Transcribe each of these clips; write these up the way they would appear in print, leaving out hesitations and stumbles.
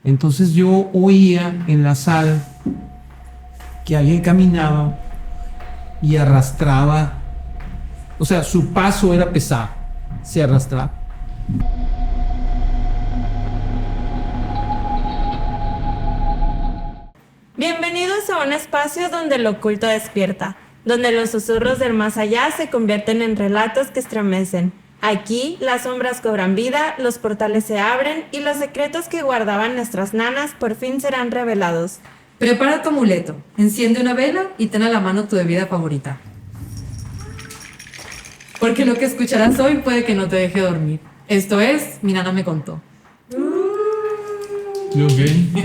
Entonces yo oía en la sala que alguien caminaba y arrastraba, o sea, su paso era pesado, se arrastraba. Bienvenidos a un espacio donde lo oculto despierta, donde los susurros del más allá se convierten en relatos que estremecen. Aquí las sombras cobran vida, los portales se abren y los secretos que guardaban nuestras nanas por fin serán revelados. Prepara tu amuleto, enciende una vela y ten a la mano tu bebida favorita. Porque lo que escucharás hoy puede que no te deje dormir. Esto es, mi nana me contó. Bienvenidos.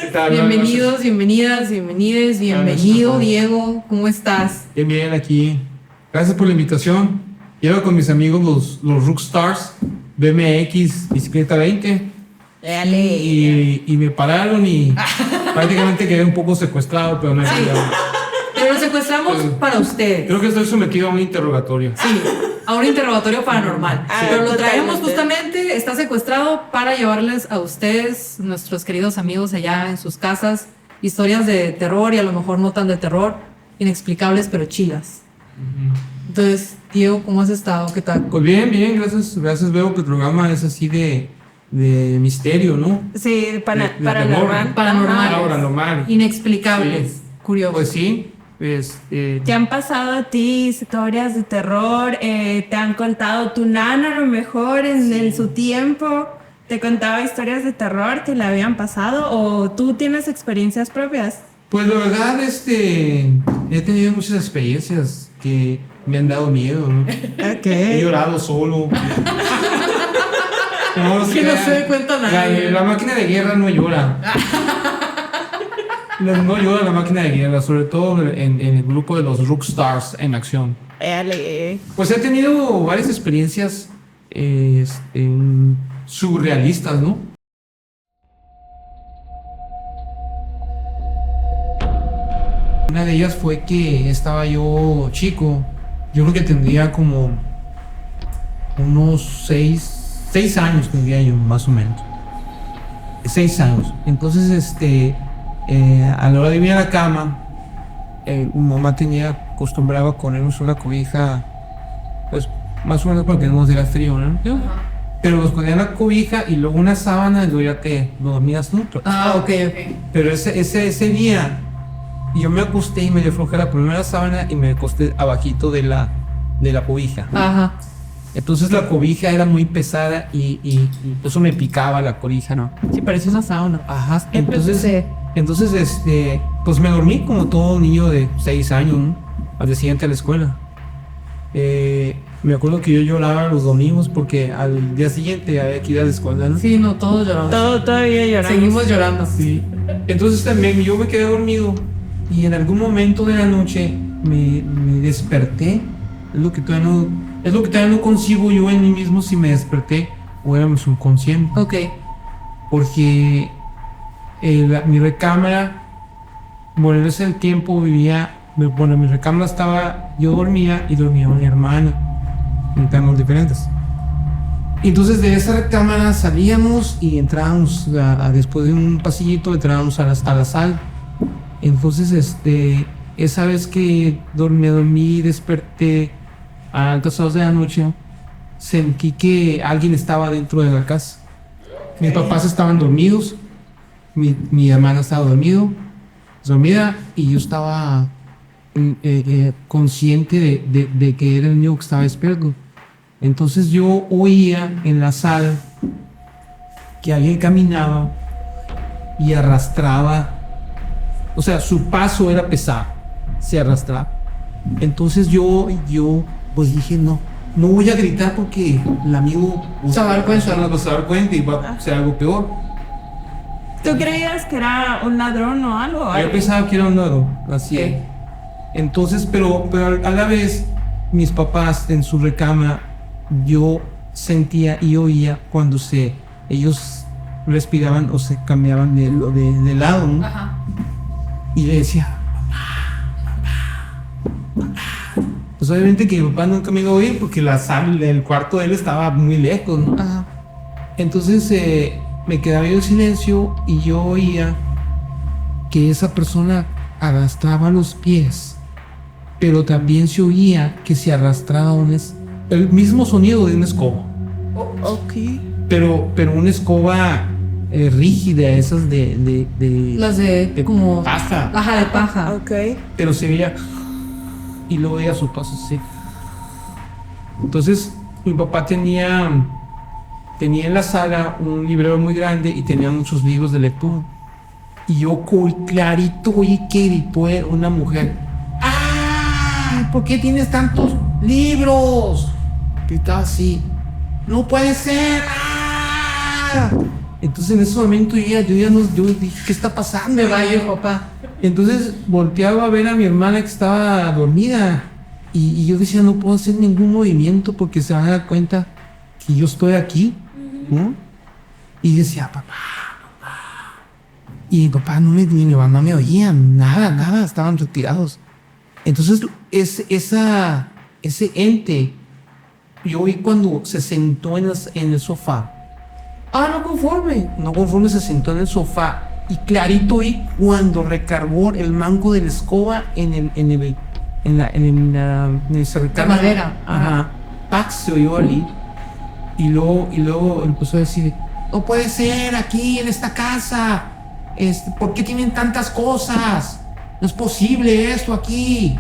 ¿Qué tal? Bienvenidos, bienvenidas, bienvenides, bienvenido Diego, ¿cómo estás? Bien, bien, aquí. Gracias por la invitación. Llevo con mis amigos los Rookstars, BMX, Bicicleta 20. Y me pararon y prácticamente quedé un poco secuestrado, pero no hay problema. Pero lo secuestramos para ustedes. Creo que estoy sometido a un interrogatorio. Sí, a un interrogatorio paranormal. Pero lo traemos totalmente. justamente, está secuestrado para llevarles a ustedes, nuestros queridos amigos allá en sus casas, historias de terror y a lo mejor no tan de terror, inexplicables pero chidas. Entonces, Diego, ¿cómo has estado? ¿Qué tal? Pues bien, bien, gracias. Gracias, veo que el programa es así de misterio, ¿no? Sí, De paranormal. Paranormal. Paranormal. Inexplicables, Sí. curiosos. Pues sí, ¿Te han pasado a ti historias de terror? ¿Te han contado tu nana a lo mejor en su tiempo? ¿Te contaba historias de terror que le habían pasado? ¿O tú tienes experiencias propias? pues la verdad, he tenido muchas experiencias que me han dado miedo, ¿no? He llorado solo. No, Que no se dé cuenta nadie. La máquina de guerra no llora. No llora la máquina de guerra, sobre todo en el grupo de los Rookstars en acción. Pues he tenido varias experiencias surrealistas, ¿no? Una de ellas fue que estaba yo chico, yo creo que tendría como unos 6 años tendría yo, más o menos. 6 años. Entonces, a la hora de ir a la cama, mi mamá acostumbraba a ponernos una cobija, pues más o menos para que no nos diera frío, ¿no? Pero nos ponían la cobija y luego una sábana y luego ya te dormías tú. Ok. Pero ese día yo me acosté y me dio flojera la primera sábana y me acosté abajito de la cobija. Ajá. Entonces la cobija era muy pesada y eso me picaba la cobija, ¿no? Sí, parecía una sauna. Ajá. Entonces, Entonces, pues me dormí como todo niño de 6 años, ¿no? Al día siguiente a la escuela. Me acuerdo que yo lloraba los domingos porque al día siguiente había que ir a la escuela, ¿no? sí, no, todos lloramos. Todavía lloramos. Seguimos llorando. Sí. Entonces también yo me quedé dormido y en algún momento de la noche me desperté. Es lo que todavía no concibo yo en mí mismo si me desperté o era mi subconsciente. Ok. Porque mi recámara, bueno, en ese tiempo mi recámara estaba, yo dormía y dormía mi hermana, en camas diferentes. Entonces de esa recámara salíamos y entrábamos, después de un pasillito, entrábamos a la sala. Entonces, esa vez que me dormí y desperté a altas horas de la noche, sentí que alguien estaba dentro de la casa. Mis papás estaban dormidos, mi hermana estaba dormida y yo estaba consciente de que era el único que estaba despierto. Entonces yo oía en la sala que alguien caminaba y arrastraba, o sea, su paso era pesado, se arrastraba. Entonces yo pues dije, no voy a gritar porque el amigo Se va a dar cuenta. va a dar cuenta y va a ser algo peor. ¿Tú creías que era un ladrón o algo? Yo pensaba que era un ladrón, así. Ok. Entonces, pero a la vez, mis papás en su recámara, yo sentía y oía cuando ellos respiraban o se cambiaban de lado, ¿no? Ajá. Y le decía, pues obviamente que mi papá nunca me iba a oír porque el cuarto de él estaba muy lejos, ¿no? Ajá. Entonces me quedaba yo en silencio y yo oía que esa persona arrastraba los pies, pero también se oía que se arrastraba el mismo sonido de una escoba, Ok. pero una escoba rígida, esas de Las de como... paja, Ajá, de paja. Ok. pero se veía y luego veía su paso así. Entonces mi papá tenía en la sala un librero muy grande y tenía muchos libros de lectura. Y yo clarito oí que gritó una mujer: ¡ay! ¿Por qué tienes tantos libros? Gritaba así: ¡no puede ser! ¡Ah! Entonces en ese momento yo dije: ¿qué está pasando? Me va yo, papá. Entonces volteaba a ver a mi hermana que estaba dormida y yo decía: no puedo hacer ningún movimiento porque se van a dar cuenta que yo estoy aquí, ¿no? Y decía: papá. Y mi papá ni mi mamá no me oían, nada, estaban retirados. Entonces ese ente, yo oí cuando se sentó en el sofá. No conforme se sentó en el sofá. Y clarito oí cuando recargó el mango de la escoba en el cercano. De madera. Ajá. Pax se oyó allí. Y luego empezó a decir: no puede ser aquí en esta casa. ¿Por qué tienen tantas cosas? No es posible esto aquí.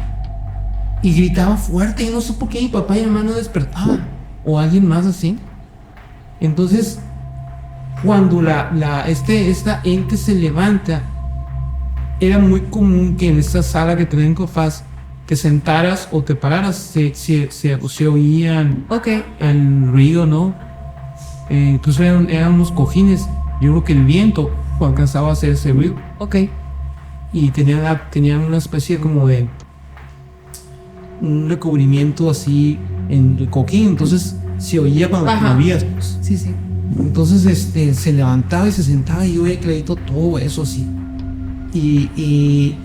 Y gritaba fuerte. Y no sé por qué mi papá y mi mamá no despertaban. O alguien más así. Entonces, cuando esta ente se levanta, era muy común que en esta sala que tenían cofás te sentaras o te pararas, se oían Ok. el ruido, ¿no? Entonces eran unos cojines. Yo creo que el viento alcanzaba a hacer ese ruido. Ok. Y tenían una especie como de un recubrimiento así en el cojín, entonces se oía cuando te Ajá. movías, pues. Sí, sí. Entonces se levantaba y se sentaba y yo veía clarito todo eso así. Y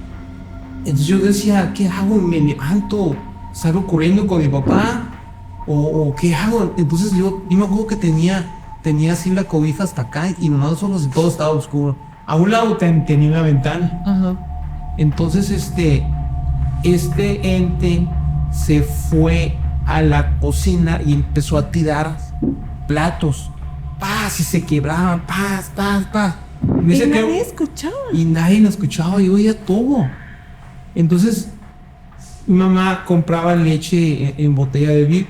entonces yo decía: ¿qué hago? ¿Me levanto? ¿Salgo corriendo con mi papá? ¿O qué hago? Entonces yo me acuerdo que tenía así la cobija hasta acá y nomás solo todo estaba oscuro. A un lado tenía una ventana. Ajá. Entonces este ente se fue a la cocina y empezó a tirar platos. ¡Paz! Y se quebraban. ¡Paz! Y nadie escuchaba. Y nadie lo escuchaba, yo oía todo. Entonces mi mamá compraba leche en botella de vidrio.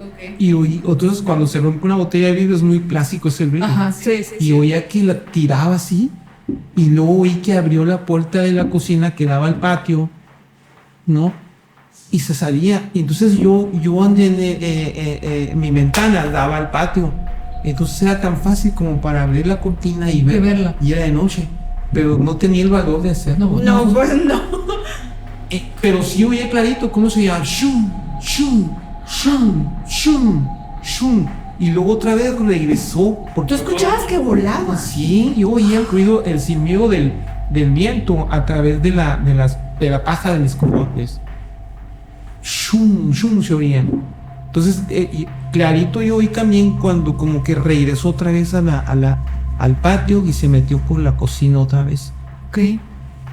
Ok. Y entonces cuando se rompe una botella de vidrio es muy clásico ese ruido. Ajá, sí. Y oía que la tiraba así. Y luego oí que abrió la puerta de la cocina que daba al patio, ¿no? Y se salía. Y entonces yo mi ventana daba al patio. Entonces era tan fácil como para abrir la cortina y verla. Y era de noche. Pero no tenía el valor de hacerlo. No, pues no. Pero sí oía clarito cómo se llama: shum, shum, shum, shum, shum. Y luego otra vez regresó. ¿Tú escuchabas que volaba? Sí, yo oía el ruido, el silbido del viento a través de la paja de mis cogotes. Shum, shum se oían. Entonces, clarito yo oí también cuando como que regresó otra vez al patio y se metió por la cocina otra vez. Ok.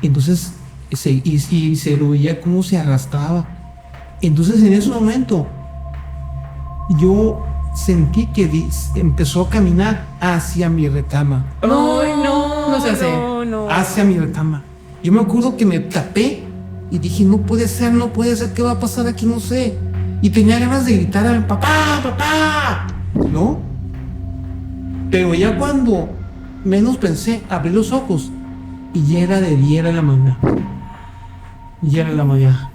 Entonces, se lo oía cómo se arrastraba. Entonces, en ese momento, yo sentí que empezó a caminar hacia mi recama. Ay, no. No se hace. No. Hacia mi recama. Yo me acuerdo que me tapé y dije: no puede ser, ¿qué va a pasar aquí? No sé. Y tenía ganas de gritar a papá, ¿no? Pero ya cuando menos pensé, abrí los ojos y ya era de día, era la mañana. Ya era la mañana.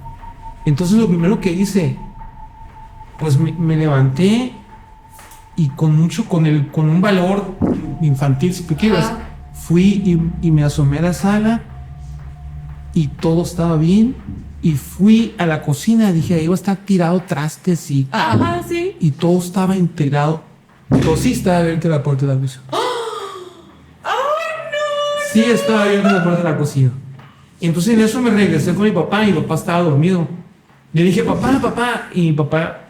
Entonces lo primero que hice, pues me levanté y con un valor infantil, si tú quieres, Ajá. fui y me asomé a la sala y todo estaba bien. Y fui a la cocina, dije: ahí va a estar tirado trastes Ajá, sí. y todo estaba integrado. Todo sí estaba abierta la puerta de la cocina. Sí estaba abierta la puerta de la cocina. Y entonces en eso me regresé con mi papá y mi papá estaba dormido. Le dije: papá. Y mi papá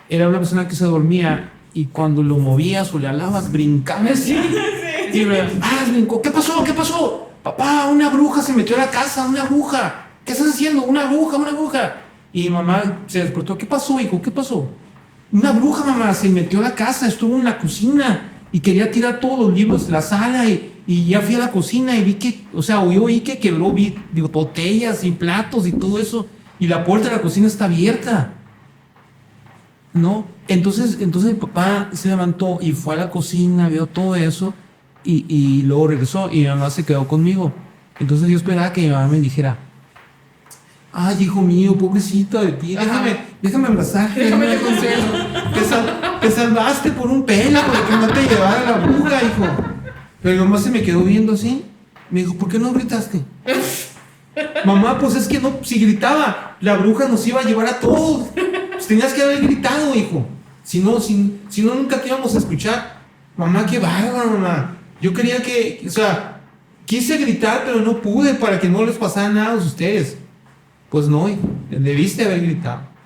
era una persona que se dormía y cuando lo movías o le hablabas, brincaba así. Y brincó. ¿Qué pasó? ¿Qué pasó? Papá, una bruja se metió a la casa, una bruja. ¿Qué estás haciendo? Una bruja, una bruja. Y mamá se despertó. ¿Qué pasó, hijo? ¿Qué pasó? Una bruja, mamá, se metió a la casa, estuvo en la cocina y quería tirar todos los libros de la sala y ya fui a la cocina y vi que, o sea, oí que quebró, digo, botellas y platos y todo eso y la puerta de la cocina está abierta. ¿No? Entonces mi papá se levantó y fue a la cocina, vio todo eso y luego regresó y mi mamá se quedó conmigo. Entonces yo esperaba que mi mamá me dijera, ay, hijo mío, pobrecito de ti, déjame abrazarte, déjame te consuelo. Te salvaste por un pelo, para que no te llevara la bruja, hijo. Pero mi mamá se me quedó viendo así. Me dijo, ¿por qué no gritaste? Mamá, pues es que no, si gritaba, la bruja nos iba a llevar a todos. Pues tenías que haber gritado, hijo. Si no, nunca te íbamos a escuchar. Mamá, qué bárbaro, mamá. Yo quería que, o sea, quise gritar, pero no pude para que no les pasara nada a ustedes. Pues no, hijo, debiste haber gritado.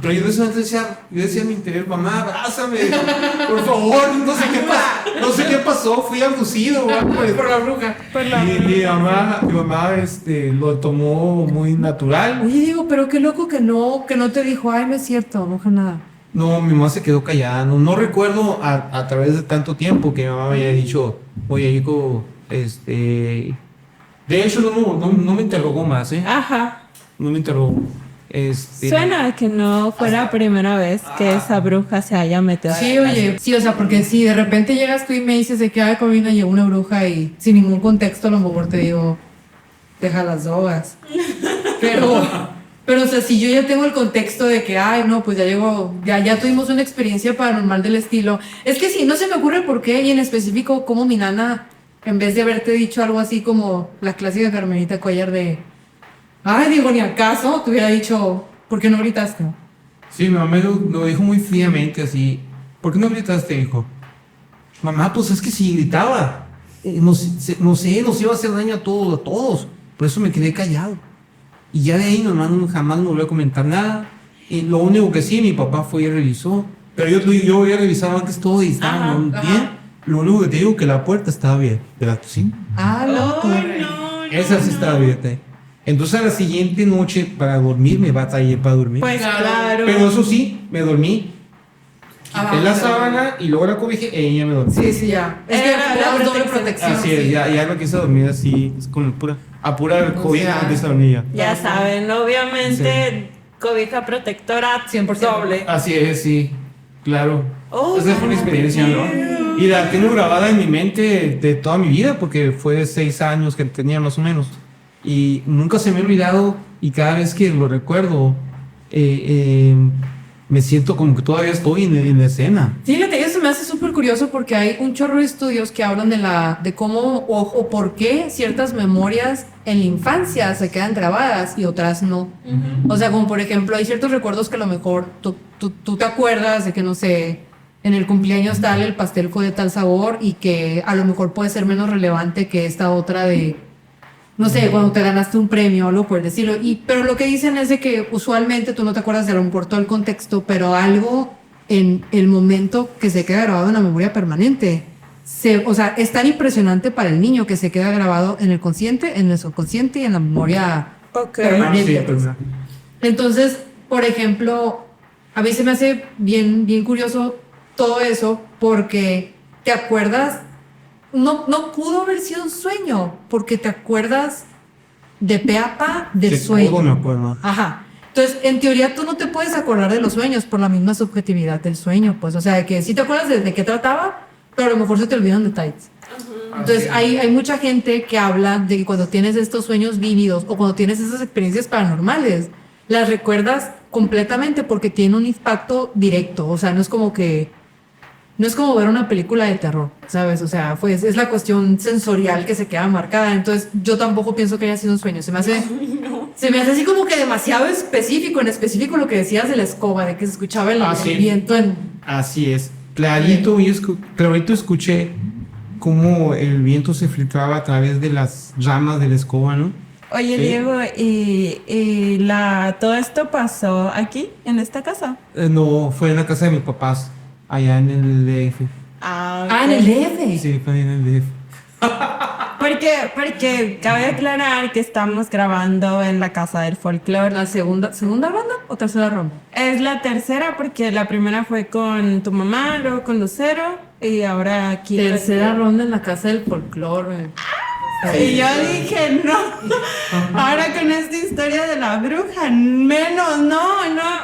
Pero yo decía en mi interior, mamá, abrázame, por favor, no sé qué pasó, fui abducido por la bruja. Y mi mamá lo tomó muy natural. Oye, digo, pero qué loco que no te dijo, ay, no es cierto, no fue nada. No, mi mamá se quedó callada, no recuerdo a través de tanto tiempo que mi mamá me había dicho, oye, hijo, de hecho no me interrogó más, Ajá. No me interrogó. Suena a que no fuera la primera vez que esa bruja se haya metido. Sí, oye, sí, o sea, porque si de repente llegas tú y me dices de que ay, Corina llegó una bruja y sin ningún contexto a lo mejor te digo, deja las drogas. Pero, o sea, si yo ya tengo el contexto de que, ay, no, pues ya llegó, ya tuvimos una experiencia paranormal del estilo. Es que sí, no se me ocurre por qué y en específico como mi nana, en vez de haberte dicho algo así como la clásica Carmelita Cuellar de ay, digo, ni acaso te hubiera dicho, ¿por qué no gritaste? Sí, mi mamá lo dijo muy fríamente así. ¿Por qué no gritaste, hijo? Mamá, pues es que si gritaba, no sé, nos iba a hacer daño a todos. Por eso me quedé callado. Y ya de ahí mi mamá jamás me volvió a comentar nada. Y lo único que sí, mi papá fue y revisó. Pero yo había revisado antes todo y estaba bien. Lo único que te digo es que la puerta estaba abierta de la cocina. Ah, loco. No. Esa sí estaba abierta. Entonces a la siguiente noche para dormir me batallé para dormir. Pues claro. Pero eso sí, me dormí. Quité la sábana y luego la cobijé y ella me dormí. Sí, ya. Es que era doble protección. Así es, ya me quise dormir así, con pura cobija antes de dormir. Ya saben, obviamente, cobija protectora 100%. doble. Así es, sí, claro. Oh, Esa fue una experiencia, ¿no? Y la tengo grabada en mi mente de toda mi vida porque fue 6 años que tenía más o menos. Y nunca se me ha olvidado y cada vez que lo recuerdo me siento como que todavía estoy en la escena. Fíjate, eso me hace súper curioso porque hay un chorro de estudios que hablan de cómo o por qué ciertas memorias en la infancia se quedan grabadas y otras no. O sea, como por ejemplo, hay ciertos recuerdos que a lo mejor tú te acuerdas de que, no sé, en el cumpleaños tal el pastel fue de tal sabor y que a lo mejor puede ser menos relevante que esta otra de no sé, cuando te ganaste un premio o algo por decirlo. Pero lo que dicen es de que usualmente tú no te acuerdas de lo por todo el contexto, pero algo en el momento que se queda grabado en la memoria permanente. O sea, es tan impresionante para el niño que se queda grabado en el consciente, en el subconsciente y en la memoria permanente. Sí, pues. Entonces, por ejemplo, a mí se me hace bien curioso todo eso porque te acuerdas. No pudo haber sido un sueño, porque te acuerdas de pe a pa del sueño. Todo me acuerdo. Ajá. Entonces, en teoría, tú no te puedes acordar de los sueños por la misma subjetividad del sueño, pues. O sea, de que sí te acuerdas de qué trataba, pero a lo mejor se te olvidan detalles. Entonces, hay mucha gente que habla de que cuando tienes estos sueños vívidos o cuando tienes esas experiencias paranormales, las recuerdas completamente porque tiene un impacto directo. O sea, no es como ver una película de terror, ¿sabes? O sea, pues es la cuestión sensorial que se queda marcada. Entonces, yo tampoco pienso que haya sido un sueño. Se me hace así como que demasiado específico. En específico lo que decías de la escoba, de que se escuchaba el viento en... Así es. Clarito escuché cómo el viento se filtraba a través de las ramas de la escoba, ¿no? Oye, Sí. Diego, ¿todo esto pasó aquí, en esta casa? No, fue en la casa de mis papás. allá en el DF. Ah, en el DF. Sí, fue en el DF. Porque cabe aclarar que estamos grabando en la Casa del Folclore. ¿La segunda ronda o tercera ronda? Es la tercera porque la primera fue con tu mamá, luego con Lucero y ahora aquí. Tercera ronda en la Casa del Folclore. Y yo dije, no, ahora con esta historia de la bruja, menos, no,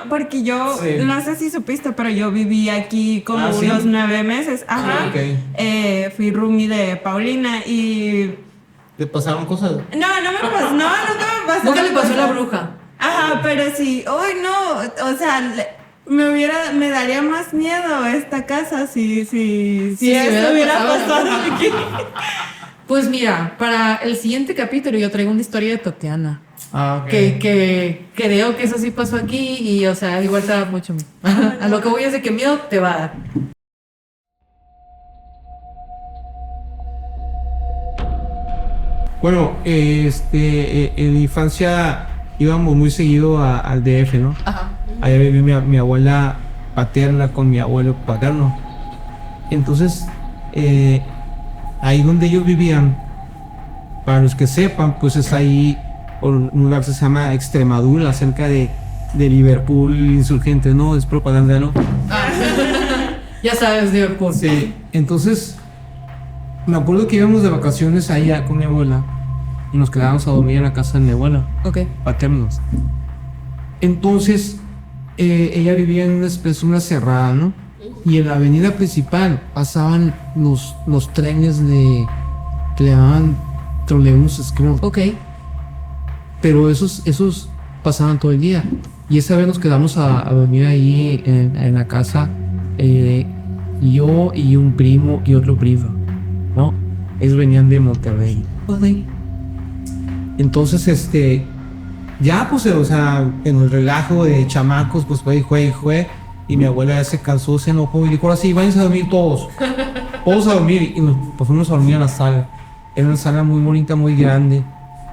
porque yo, Sí. no sé si supiste, pero yo viví aquí como ¿Sí? unos 9 meses, ajá, Ok. fui roomie de Paulina y... ¿Te pasaron cosas? No me pasó, no, nunca me pasó. Nunca le pasó la bruja. Ajá, pero sí, uy, no, o sea, me daría más miedo esta casa si esto hubiera pasado aquí. Pues mira, para el siguiente capítulo yo traigo una historia de Tatiana. Ah, ok. Que creo que eso sí pasó aquí y, o sea, igual te da mucho miedo. A lo que voy es de que miedo te va a dar. Bueno, en mi infancia íbamos muy seguido al DF, ¿no? Ajá. Allá vivía mi abuela paterna con mi abuelo paterno. Entonces, ahí donde ellos vivían, para los que sepan, pues es ahí un lugar que se llama Extremadura, cerca de Liverpool, Insurgente, ¿no? Es propaganda, ¿no? Ya sabes, Liverpool. Sí, entonces me acuerdo que íbamos de vacaciones allá con mi abuela y nos quedábamos a dormir en la casa de mi abuela, Ok. paternos. Entonces, ella vivía en una cerrada, ¿no? Y en la avenida principal pasaban los trenes que le llamaban trolebuses, creo. Ok. Pero esos pasaban todo el día. Y esa vez nos quedamos a dormir ahí en la casa, yo y un primo y otro primo, ¿no? Ellos venían de Monterrey. Entonces, ya pues, o sea, en el relajo de chamacos, pues juegue. Y mi abuela ya se cansó, se enojó y dijo, ahora sí, váyanse a dormir todos. Todos a dormir. Y nos pues, fuimos a dormir a la sala. Era una sala muy bonita, muy grande,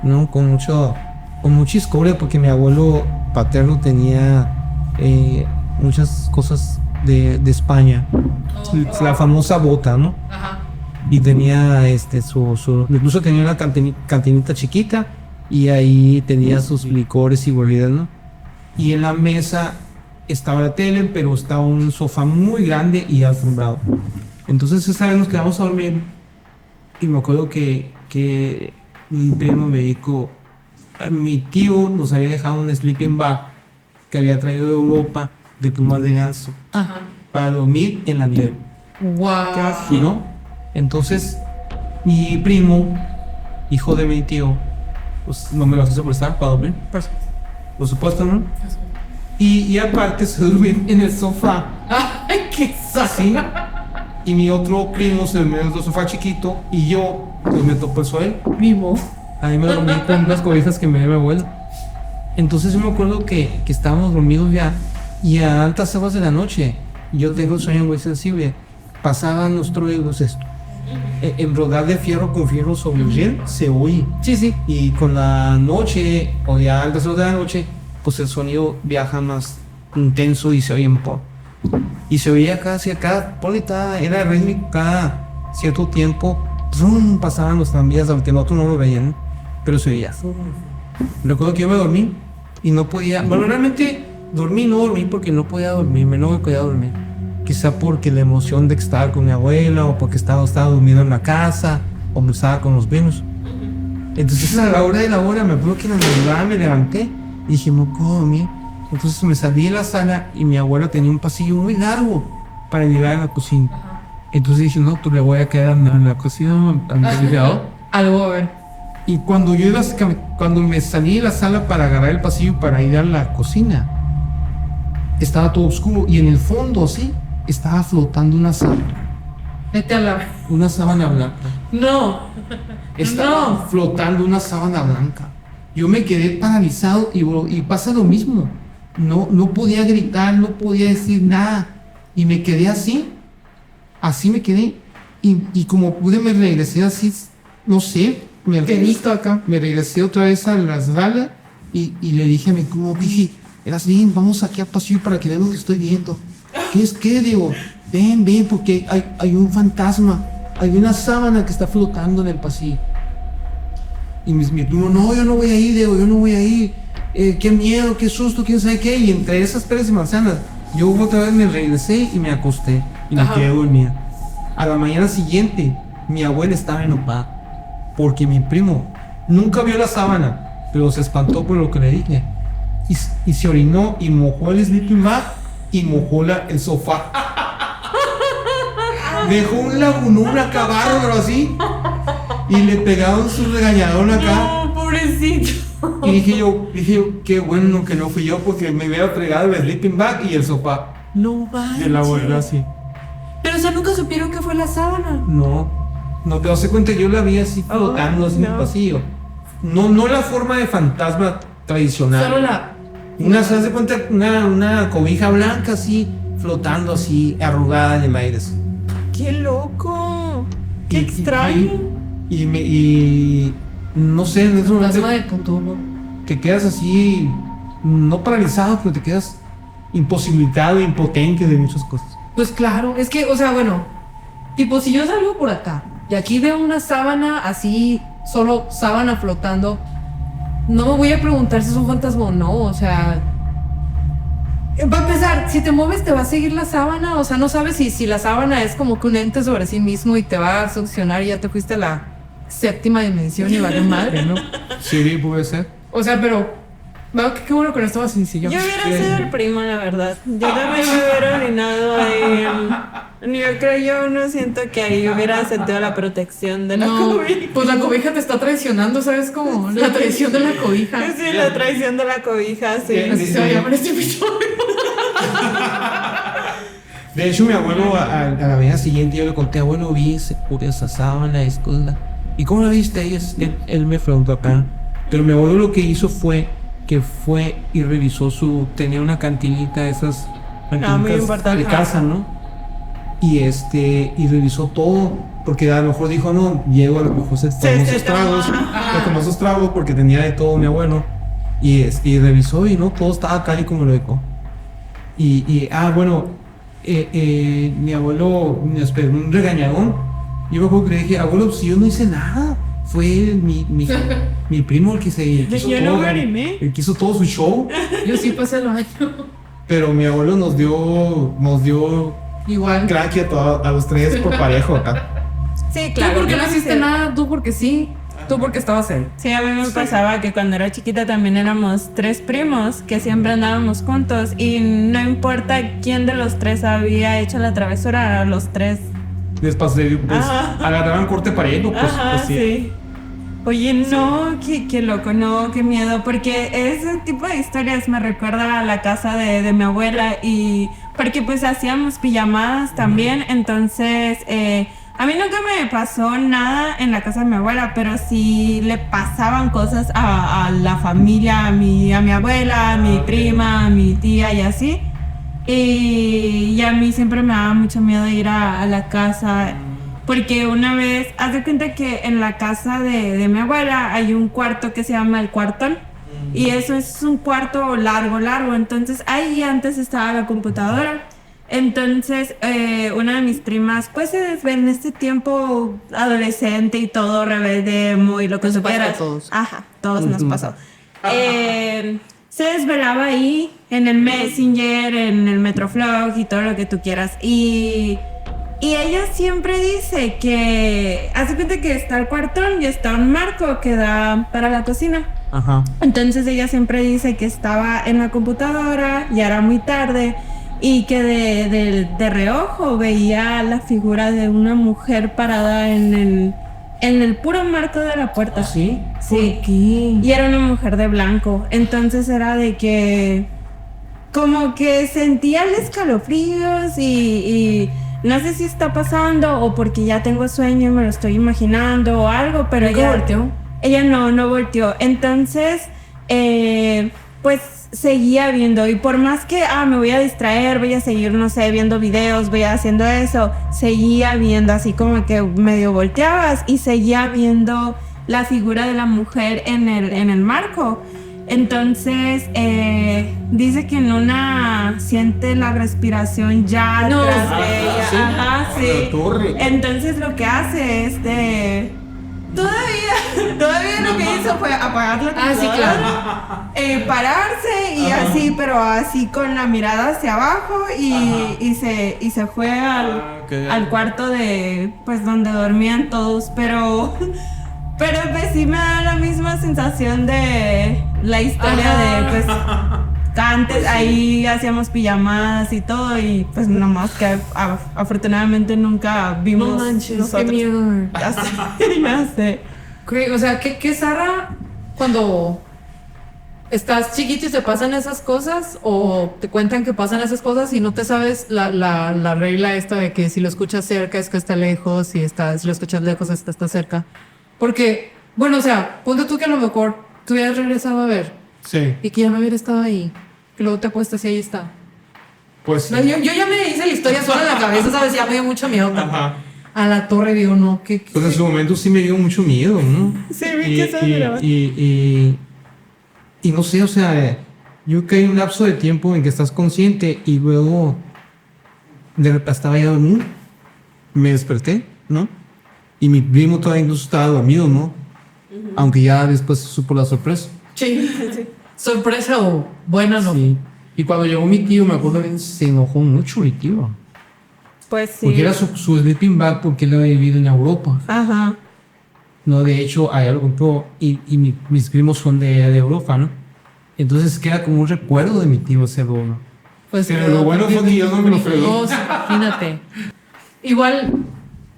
¿no? Con mucha historia, porque mi abuelo paterno tenía muchas cosas de España. La famosa bota, ¿no? Ajá. Y tenía incluso tenía una cantinita chiquita y ahí tenía sus licores y bebidas, ¿no? Y en la mesa estaba la tele, pero estaba un sofá muy grande y alfombrado. Entonces esa vez nos quedamos a dormir y me acuerdo que mi primo me dijo, mi tío nos había dejado un sleeping bag que había traído de Europa de plumas de ganso Ajá. para dormir en la nieve. Wow. ¿No? Entonces, mi primo, hijo de mi tío, pues no me lo quiso prestar para dormir. Por supuesto, ¿no? Y aparte se durmió en el sofá. Ay, qué Así. Y mi otro primo se durmió en el sofá chiquito. Y yo, pues me topé el suelo. vivo. Ahí me dormí con unas cobijas que me dio mi abuela. Entonces yo me acuerdo que estábamos dormidos ya. Y a altas horas de la noche, yo tengo un sueño muy sensible. Pasaban los trolebuses. En rodar de fierro con fierro sobre el hielo se oye. Sí. Y con la noche, o ya a altas horas de la noche, pues el sonido viaja más intenso y se oye en pop. Y se oía cada polita, era rítmico, cada cierto tiempo, ¡zum! Pasaban los tranvías, aunque nosotros no lo veían, pero se oía. Recuerdo que yo me dormí y no podía, bueno, realmente no dormí porque no podía dormirme, no me podía dormir. Quizá porque la emoción de estar con mi abuela, o porque estaba durmiendo en la casa, o me estaba con los primos. Entonces a la hora de la hora me acuerdo que en la madrugada me levanté y dije, no puedo dormir. Entonces me salí de la sala y mi abuela tenía un pasillo muy largo para llegar a la cocina. Entonces dije, no, pues le voy a quedar en la cocina. Algo, a ver. Y cuando me salí de la sala para agarrar el pasillo para ir a la cocina, estaba todo oscuro y en el fondo, sí, estaba flotando una sábana. Vete a la... Una sábana blanca. No. Estaba flotando una sábana blanca. Yo me quedé paralizado y pasa lo mismo. No podía gritar, no podía decir nada. Y me quedé así me quedé. Y como pude me regresé así, no sé, me regresé otra vez a la sala y le dije a mi primo, dije, eras bien, vamos aquí al pasillo para que vean lo que estoy viendo. ¿Qué? Digo, ven, porque hay un fantasma, hay una sábana que está flotando en el pasillo. Y mi primo, no, yo no voy a ir, Diego, yo no voy a ir. Qué miedo, qué susto, quién sabe qué. Y entre esas peras y manzanas, yo otra vez me regresé y me acosté. Y me quedé dormida. A la mañana siguiente, mi abuela estaba enojada. Porque mi primo nunca vio la sábana, pero se espantó por lo que le dije. Y se orinó y mojó el sleeping bag y mojó el sofá. Dejó un lagunón acá bárbaro así. Y le pegaron su regañadón acá. No, pobrecito. Y dije yo, qué bueno que no fui yo porque me hubiera fregado el sleeping bag y el sofá. No va. De la abuela así. Pero o sea, nunca supieron que fue la sábana. No te das cuenta, yo la vi así flotando así en el pasillo. No la forma de fantasma tradicional. Solo la... Se hace cuenta una cobija blanca así, flotando así, arrugada en el aire. ¡Qué loco! ¡Qué Y- extraño! Y no sé, en ese momento Fantasma de Cthulhu. te quedas así, no paralizado, pero te quedas imposibilitado, impotente de muchas cosas. Pues claro, es que, o sea, bueno, tipo, si yo salgo por acá y aquí veo una sábana así, solo sábana flotando, no me voy a preguntar si es un fantasma o no, o sea... Para empezar, si te mueves te va a seguir la sábana, o sea, no sabes si la sábana es como que un ente sobre sí mismo y te va a succionar y ya te fuiste a la séptima dimensión y vale madre, ¿no? Sí, puede ser. O sea, pero... No, qué bueno que no estaba sencillo. Yo hubiera sido el primo, la verdad. Yo también me hubiera orinado ahí. Yo creo, yo no siento que ahí hubiera sentido la protección de la cobija. Pues la cobija te está traicionando, ¿sabes? Como la traición de la cobija. Sí, la traición de la cobija, sí. Así se va a llamar este episodio. De hecho, mi abuelo a la mañana siguiente yo le conté, abuelo, vi esa sábana, ¿y cómo la viste? Él me preguntó acá. Pero mi abuelo lo que hizo fue y revisó tenía una cantinita, esas muy cantinitas importante. de casa, ¿no? Y revisó todo, porque a lo mejor dijo, no, Diego a lo mejor se tomó esos tragos, se tomó esos tragos porque tenía de todo mi abuelo. Y revisó y no, todo estaba tal y como lo dejó. Mi abuelo me esperó un regañadón. Yo me acuerdo que le dije, abuelo, si yo no hice nada, fue mi primo el que se quiso Yo todo, no me animé. el que hizo todo su show. Yo sí pasé el baño. Pero mi abuelo nos dio Igual. crack a los tres por parejo acá. Sí, Tú claro. porque yo no sí hiciste sé. nada, tú porque sí, tú porque estabas ahí. Sí, a mí me pasaba que cuando era chiquita también éramos 3 primos que siempre andábamos juntos y no importa quién de los 3 había hecho la travesura, a los 3. Después agarraban corte parejo, pues, Ajá, pues sí. sí. Oye, no, qué loco, no, qué miedo, porque ese tipo de historias me recuerda a la casa de mi abuela y porque pues hacíamos pijamadas también, entonces a mí nunca me pasó nada en la casa de mi abuela, pero sí le pasaban cosas a la familia, a mi abuela, a mi prima, a mi tía y así. Y a mí siempre me daba mucho miedo ir a la casa, porque una vez, haz de cuenta que en la casa de mi abuela hay un cuarto que se llama el cuartón, y eso es un cuarto largo, entonces ahí antes estaba la computadora. Entonces una de mis primas pues se desveló en este tiempo adolescente y todo rebelde, muy lo que Nos tú pasa a quieras. todos. Ajá, todos nos pasó. Se desvelaba ahí en el Messenger, en el Metroflog y todo lo que tú quieras. Y ella siempre dice que hace cuenta que está el cuartón y está un marco que da para la cocina. Ajá. Entonces ella siempre dice que estaba en la computadora, ya era muy tarde, y que de reojo veía la figura de una mujer parada en el puro marco de la puerta. ¿Sí? Sí. ¿Qué? Y era una mujer de blanco. Entonces era de que como que sentía el escalofríos y no sé si está pasando o porque ya tengo sueño y me lo estoy imaginando o algo, pero ¿Nunca ella volteó? ella no volteó. Entonces, pues seguía viendo. Y por más que, me voy a distraer, voy a seguir, no sé, viendo videos, voy haciendo eso, seguía viendo, así como que medio volteabas y seguía viendo la figura de la mujer en el marco. Entonces, dice que en una siente la respiración ya No. tras de ella. ¿sí? Ajá, sí. La torre. Entonces lo que hace es todavía lo que hizo fue apagar la Ah, sí, computadora, pararse y Ajá. así, pero así con la mirada hacia abajo y se fue al cuarto de, pues, donde dormían todos, pero pues sí me da la misma sensación de la historia de, pues, antes ahí hacíamos pijamadas y todo y pues nomás que afortunadamente nunca vimos No manches, nosotros. qué miedo. Ya sé, ya sé. O sea, ¿qué Sara cuando estás chiquito y te pasan esas cosas o te cuentan que pasan esas cosas y no te sabes la regla esta de que si lo escuchas cerca es que está lejos, si lo escuchas lejos es que está cerca? Porque, bueno, o sea, ponte tú que a lo mejor tú hubieras regresado a ver Sí, y que ya no hubiera estado ahí, que luego te acuestas y ahí está. pues sí. No, yo ya me hice la historia sola en la cabeza, ¿sabes? Ya me dio mucho miedo. Ajá. A la torre digo, no, Pues en su momento sí me dio mucho miedo, ¿no? Sí, vi que eso era. Y no sé, o sea, yo creo que hay un lapso de tiempo en que estás consciente y luego de repente estaba ya dormido, me desperté, ¿no? Y mi primo todavía incluso estaba dormido, ¿no? Aunque ya después supo la sorpresa. Sí. Sorpresa o buena, no. Sí. Y cuando llegó mi tío, me acuerdo que se enojó mucho mi tío. Pues sí. Porque era su sleeping bag porque él había vivido en Europa. Ajá. No, de hecho, allá lo compró y mis primos son de Europa, ¿no? Entonces queda como un recuerdo de mi tío ese dono. Pues, Pero lo bueno fue que yo no me lo fregué. No, imagínate. Igual,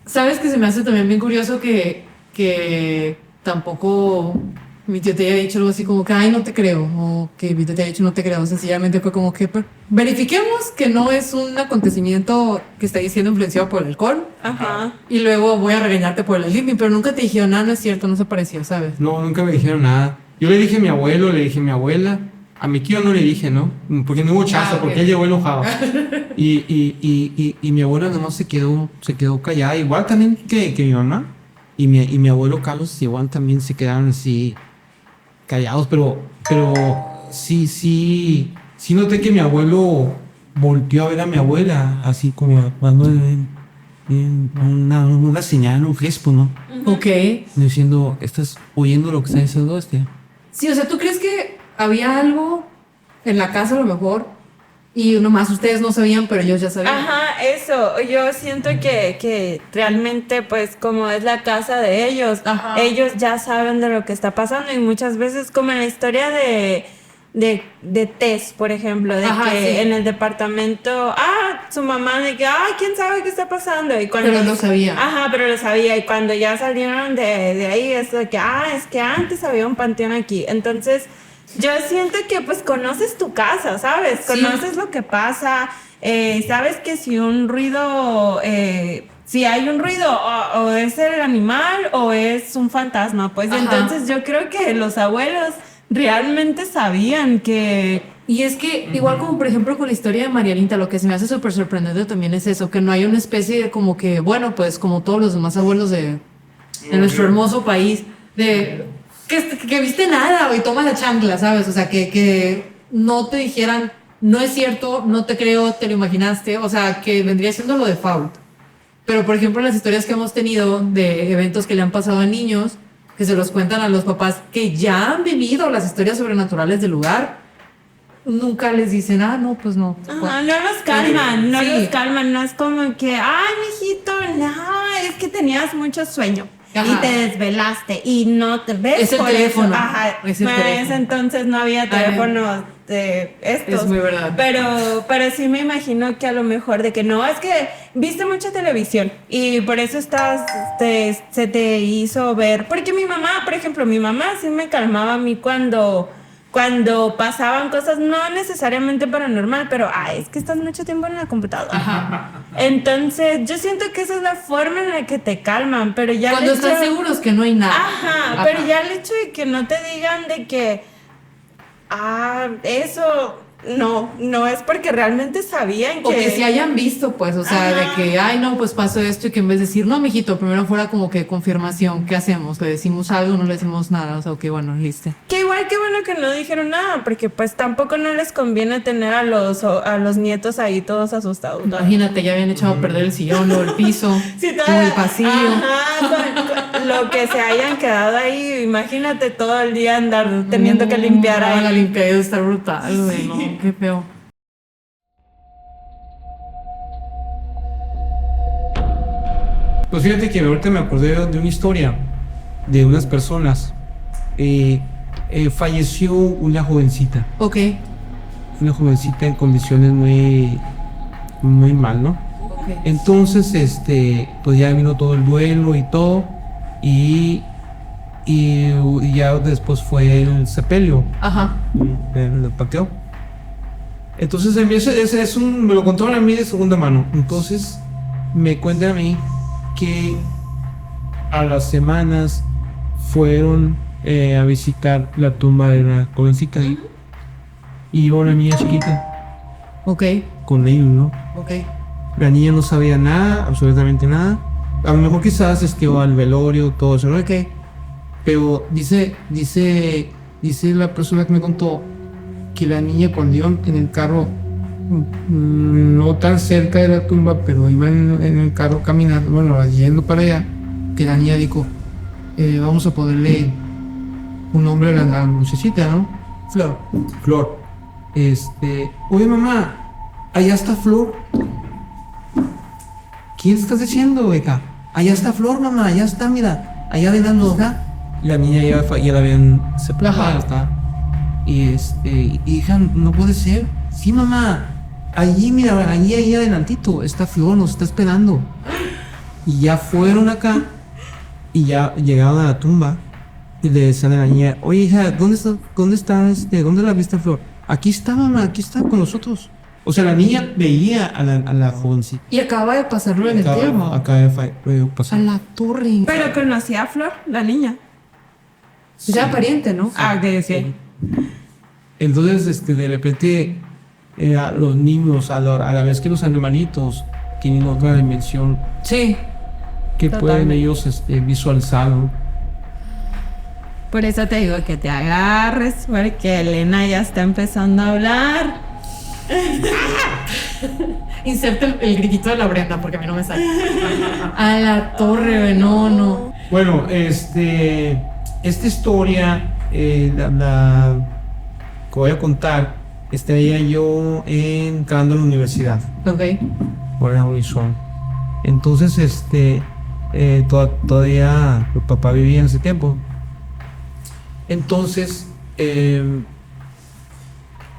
¿sabes que se me hace también bien curioso que tampoco mi tío te haya dicho algo así como que, ay, no te creo, o que mi tío te haya dicho no te creo, sencillamente fue como que verifiquemos que no es un acontecimiento que está siendo influenciado por el alcohol Ajá. y luego voy a regañarte por el sleeping, pero nunca te dijeron nada, no es cierto, no se pareció, ¿sabes? No, nunca me dijeron nada. Yo le dije a mi abuelo, le dije a mi abuela. A mi tío no le dije, ¿no? Porque no hubo chance, ok. porque él llegó enojado. Y mi abuela nomás se quedó callada, igual también que mi mamá. Y mi abuelo Carlos igual también se quedaron así callados, pero sí noté que mi abuelo volteó a ver a mi abuela, así como dando una señal, un gesto, ¿no? Ok. Diciendo, ¿estás oyendo lo que está diciendo este? Sí, o sea, ¿tú crees que había algo en la casa a lo mejor y nomás ustedes no sabían, pero ellos ya sabían? Ajá, eso. Yo siento que realmente, pues, como es la casa de ellos, Ajá. ellos ya saben de lo que está pasando y muchas veces, como en la historia de Tess, por ejemplo, de Ajá, que sí. en el departamento, su mamá de que, quién sabe qué está pasando. Y cuando, Pero lo sabía. Ajá, pero lo sabía. Y cuando ya salieron de ahí, es de que, es que antes había un panteón aquí. Entonces, yo siento que pues conoces tu casa, ¿sabes? Sí. Conoces lo que pasa, sabes que si un ruido, si hay un ruido, o es el animal o es un fantasma, pues Ajá. entonces yo creo que los abuelos realmente sabían que... Y es que, igual como por ejemplo con la historia de María Linda, lo que se me hace súper sorprendente también es eso, que no hay una especie de como que, bueno, pues como todos los demás abuelos de nuestro hermoso país, de que viste nada y toma la chancla, ¿sabes? O sea, que no te dijeran, no es cierto, no te creo, te lo imaginaste, o sea, que vendría siendo lo default. Pero por ejemplo las historias que hemos tenido de eventos que le han pasado a niños, que se los cuentan a los papás que ya han vivido las historias sobrenaturales del lugar, nunca les dicen, no, pues no. Ajá, no los calman, no Sí. los calman, no es como que, mijito, no, es que tenías mucho sueño. Ajá. Y te desvelaste y no te ves Es el por teléfono. eso. Ajá. Es el Bueno, en ese teléfono. entonces no había teléfonos de estos. Es muy verdad. Pero sí me imagino que a lo mejor de que no, es que viste mucha televisión y por eso se te hizo ver. Porque mi mamá, por ejemplo, mi mamá sí me calmaba a mí cuando pasaban cosas no necesariamente paranormal, pero es que estás mucho tiempo en la computadora. Ajá. Entonces, yo siento que esa es la forma en la que te calman, pero ya Cuando el hecho- están seguros que no hay nada. Ajá, pero ya el hecho de que no te digan de que eso no es porque realmente sabían O que si hayan visto, pues, o sea, de que, ay, no, pues pasó esto y que en vez de decir, no, mijito, primero fuera como que confirmación, ¿qué hacemos? ¿Le decimos algo? ¿No le decimos nada? O sea, ok, bueno, listo. Que igual que bueno que no dijeron nada, porque pues tampoco no les conviene tener a los nietos ahí todos asustados, ¿no? Imagínate, ya habían echado a perder el sillón o el piso Sí, o el pasillo. Ajá, con lo que se hayan quedado ahí, imagínate todo el día andar teniendo que limpiar No, la ahí. limpieza debe estar brutal, güey, no, qué feo. Pues fíjate que ahorita me acordé de una historia de unas personas. Falleció una jovencita en condiciones muy, muy mal, ¿no? Ok. Entonces, pues ya vino todo el duelo y todo, y ya después fue el sepelio, Ajá. el pateo. Entonces, me lo contaron a mí de segunda mano. Entonces, me cuentan a mí que a las semanas fueron a visitar la tumba de la jovencita y iba una niña chiquita Ok, con ellos, ¿no? ok. La niña no sabía nada, absolutamente nada. A lo mejor quizás iba al velorio, todo eso, ¿no? Ok. Pero dice la persona que me contó que la niña cuando iba en el carro, no tan cerca de la tumba, pero iba en el carro caminando, bueno, yendo para allá, que la niña dijo, vamos a ponerle un nombre a la muchachita, ¿no? Flor. Oye mamá, allá está Flor. ¿Quién estás diciendo, hija? Allá está Flor, mamá, allá está, mira, allá de la hoja. La niña ya la habían separado, está. Y hija, no puede ser. Sí, mamá, allí, mira, ahí adelantito, está Flor, nos está esperando. Y ya fueron acá y ya llegaron a la tumba y le decían a la niña, oye hija, ¿dónde la viste Flor? Aquí está, mamá, aquí está con nosotros. O sea, la niña veía a la jovencita. Y acaba de pasarlo en el tiempo. Acaba de pasar. A la torre. Pero conocía a Flor, la niña. Ya pariente, ¿no? Ah, que sí. Entonces, de repente, los niños, a la vez que los animalitos tienen otra dimensión Sí. que Totalmente. pueden ellos visualizar, ¿no? Por eso te digo que te agarres, porque Elena ya está empezando a hablar. Inserta el gritito de la Brenda porque a mí no me sale. A la torre, güey, no. Bueno, esta historia, la que voy a contar, estaría yo entrando a la universidad, Ok. por el Horizon. Entonces, todavía mi papá vivía en ese tiempo. Entonces,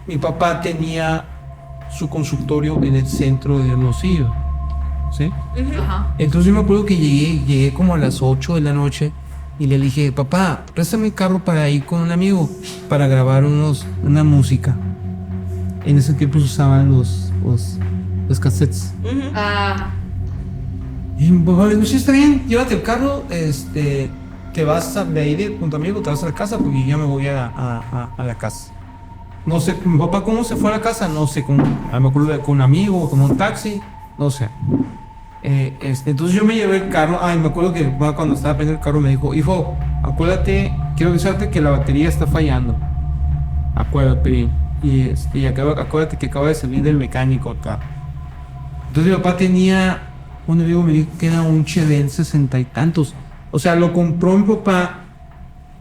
mi papá tenía su consultorio en el centro de Hermosillo, ¿sí? Ajá. Entonces yo me acuerdo que llegué como a las 8 de la noche y le dije, papá, préstame el carro para ir con un amigo para grabar una música. En ese tiempo se usaban los cassettes. Ah, Y mi papá me dijo, sí, está bien, llévate el carro, te vas de ahí con tu amigo, te vas a la casa porque ya me voy a la casa. No sé, mi papá cómo se fue a la casa, no sé, a lo mejor con un amigo o con un taxi, no sé. Entonces yo me llevé el carro, me acuerdo que mi papá cuando estaba prendiendo el carro me dijo, hijo, acuérdate, quiero avisarte que la batería está fallando. Acuérdate, acuérdate que acaba de salir del mecánico acá. Entonces mi papá tenía, un amigo me dijo que era un Chevette 60 y tantos. O sea, lo compró mi papá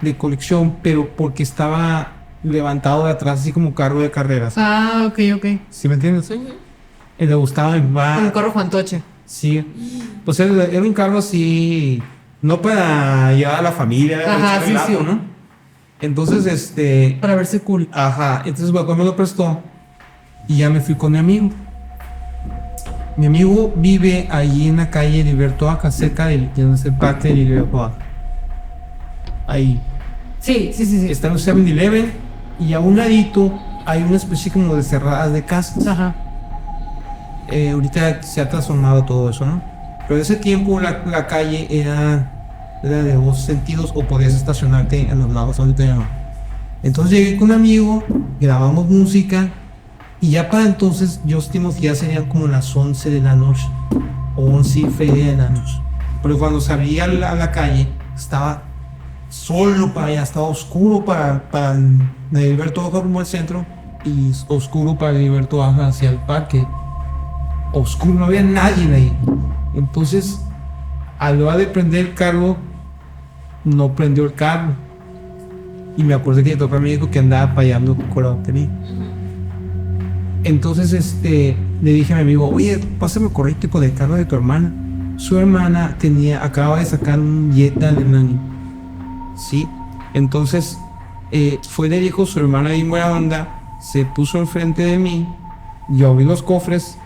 de colección, pero porque estaba levantado de atrás, así como carro de carreras. ok. ¿Sí me entiendes? Sí. Le gustaba a mi papá. Como un carro fantoche. Sí. Pues era un carro así, no para llevar a la familia. Ajá, sí, relajo, sí. ¿no? Entonces, Para verse cool. ajá, entonces mi papá me lo prestó y ya me fui con mi amigo. Mi amigo vive allí en la calle Heriberto Baja, cerca de donde es el parque de Heriberto Baja. Ahí. Sí. Está en un 7-Eleven y a un ladito hay una especie como de cerradas de casas. Ajá. Ahorita se ha transformado todo eso, ¿no? Pero en ese tiempo la calle era de dos sentidos o podías estacionarte en los lados, ahorita ya no. Entonces llegué con un amigo, grabamos música Y ya para entonces, yo estimo que ya serían como las 11 de la noche, o 11:30 de la noche. Pero cuando salí a la calle, estaba solo para allá, estaba oscuro para Heriberto baja rumbo al centro y oscuro para Heriberto baja hacia el parque. Oscuro, no había nadie ahí. Entonces, a la hora de prender el carro, no prendió el carro. Y me acordé que mi papá me dijo que andaba fallando con la batería. Entonces, le dije a mi amigo, oye, pásame correcto con el carro de tu hermana. Su hermana acaba de sacar un Jetta alemán. Sí. Entonces, fue de viejo, su hermana bien buena onda, se puso enfrente de mí, yo abrí los cofres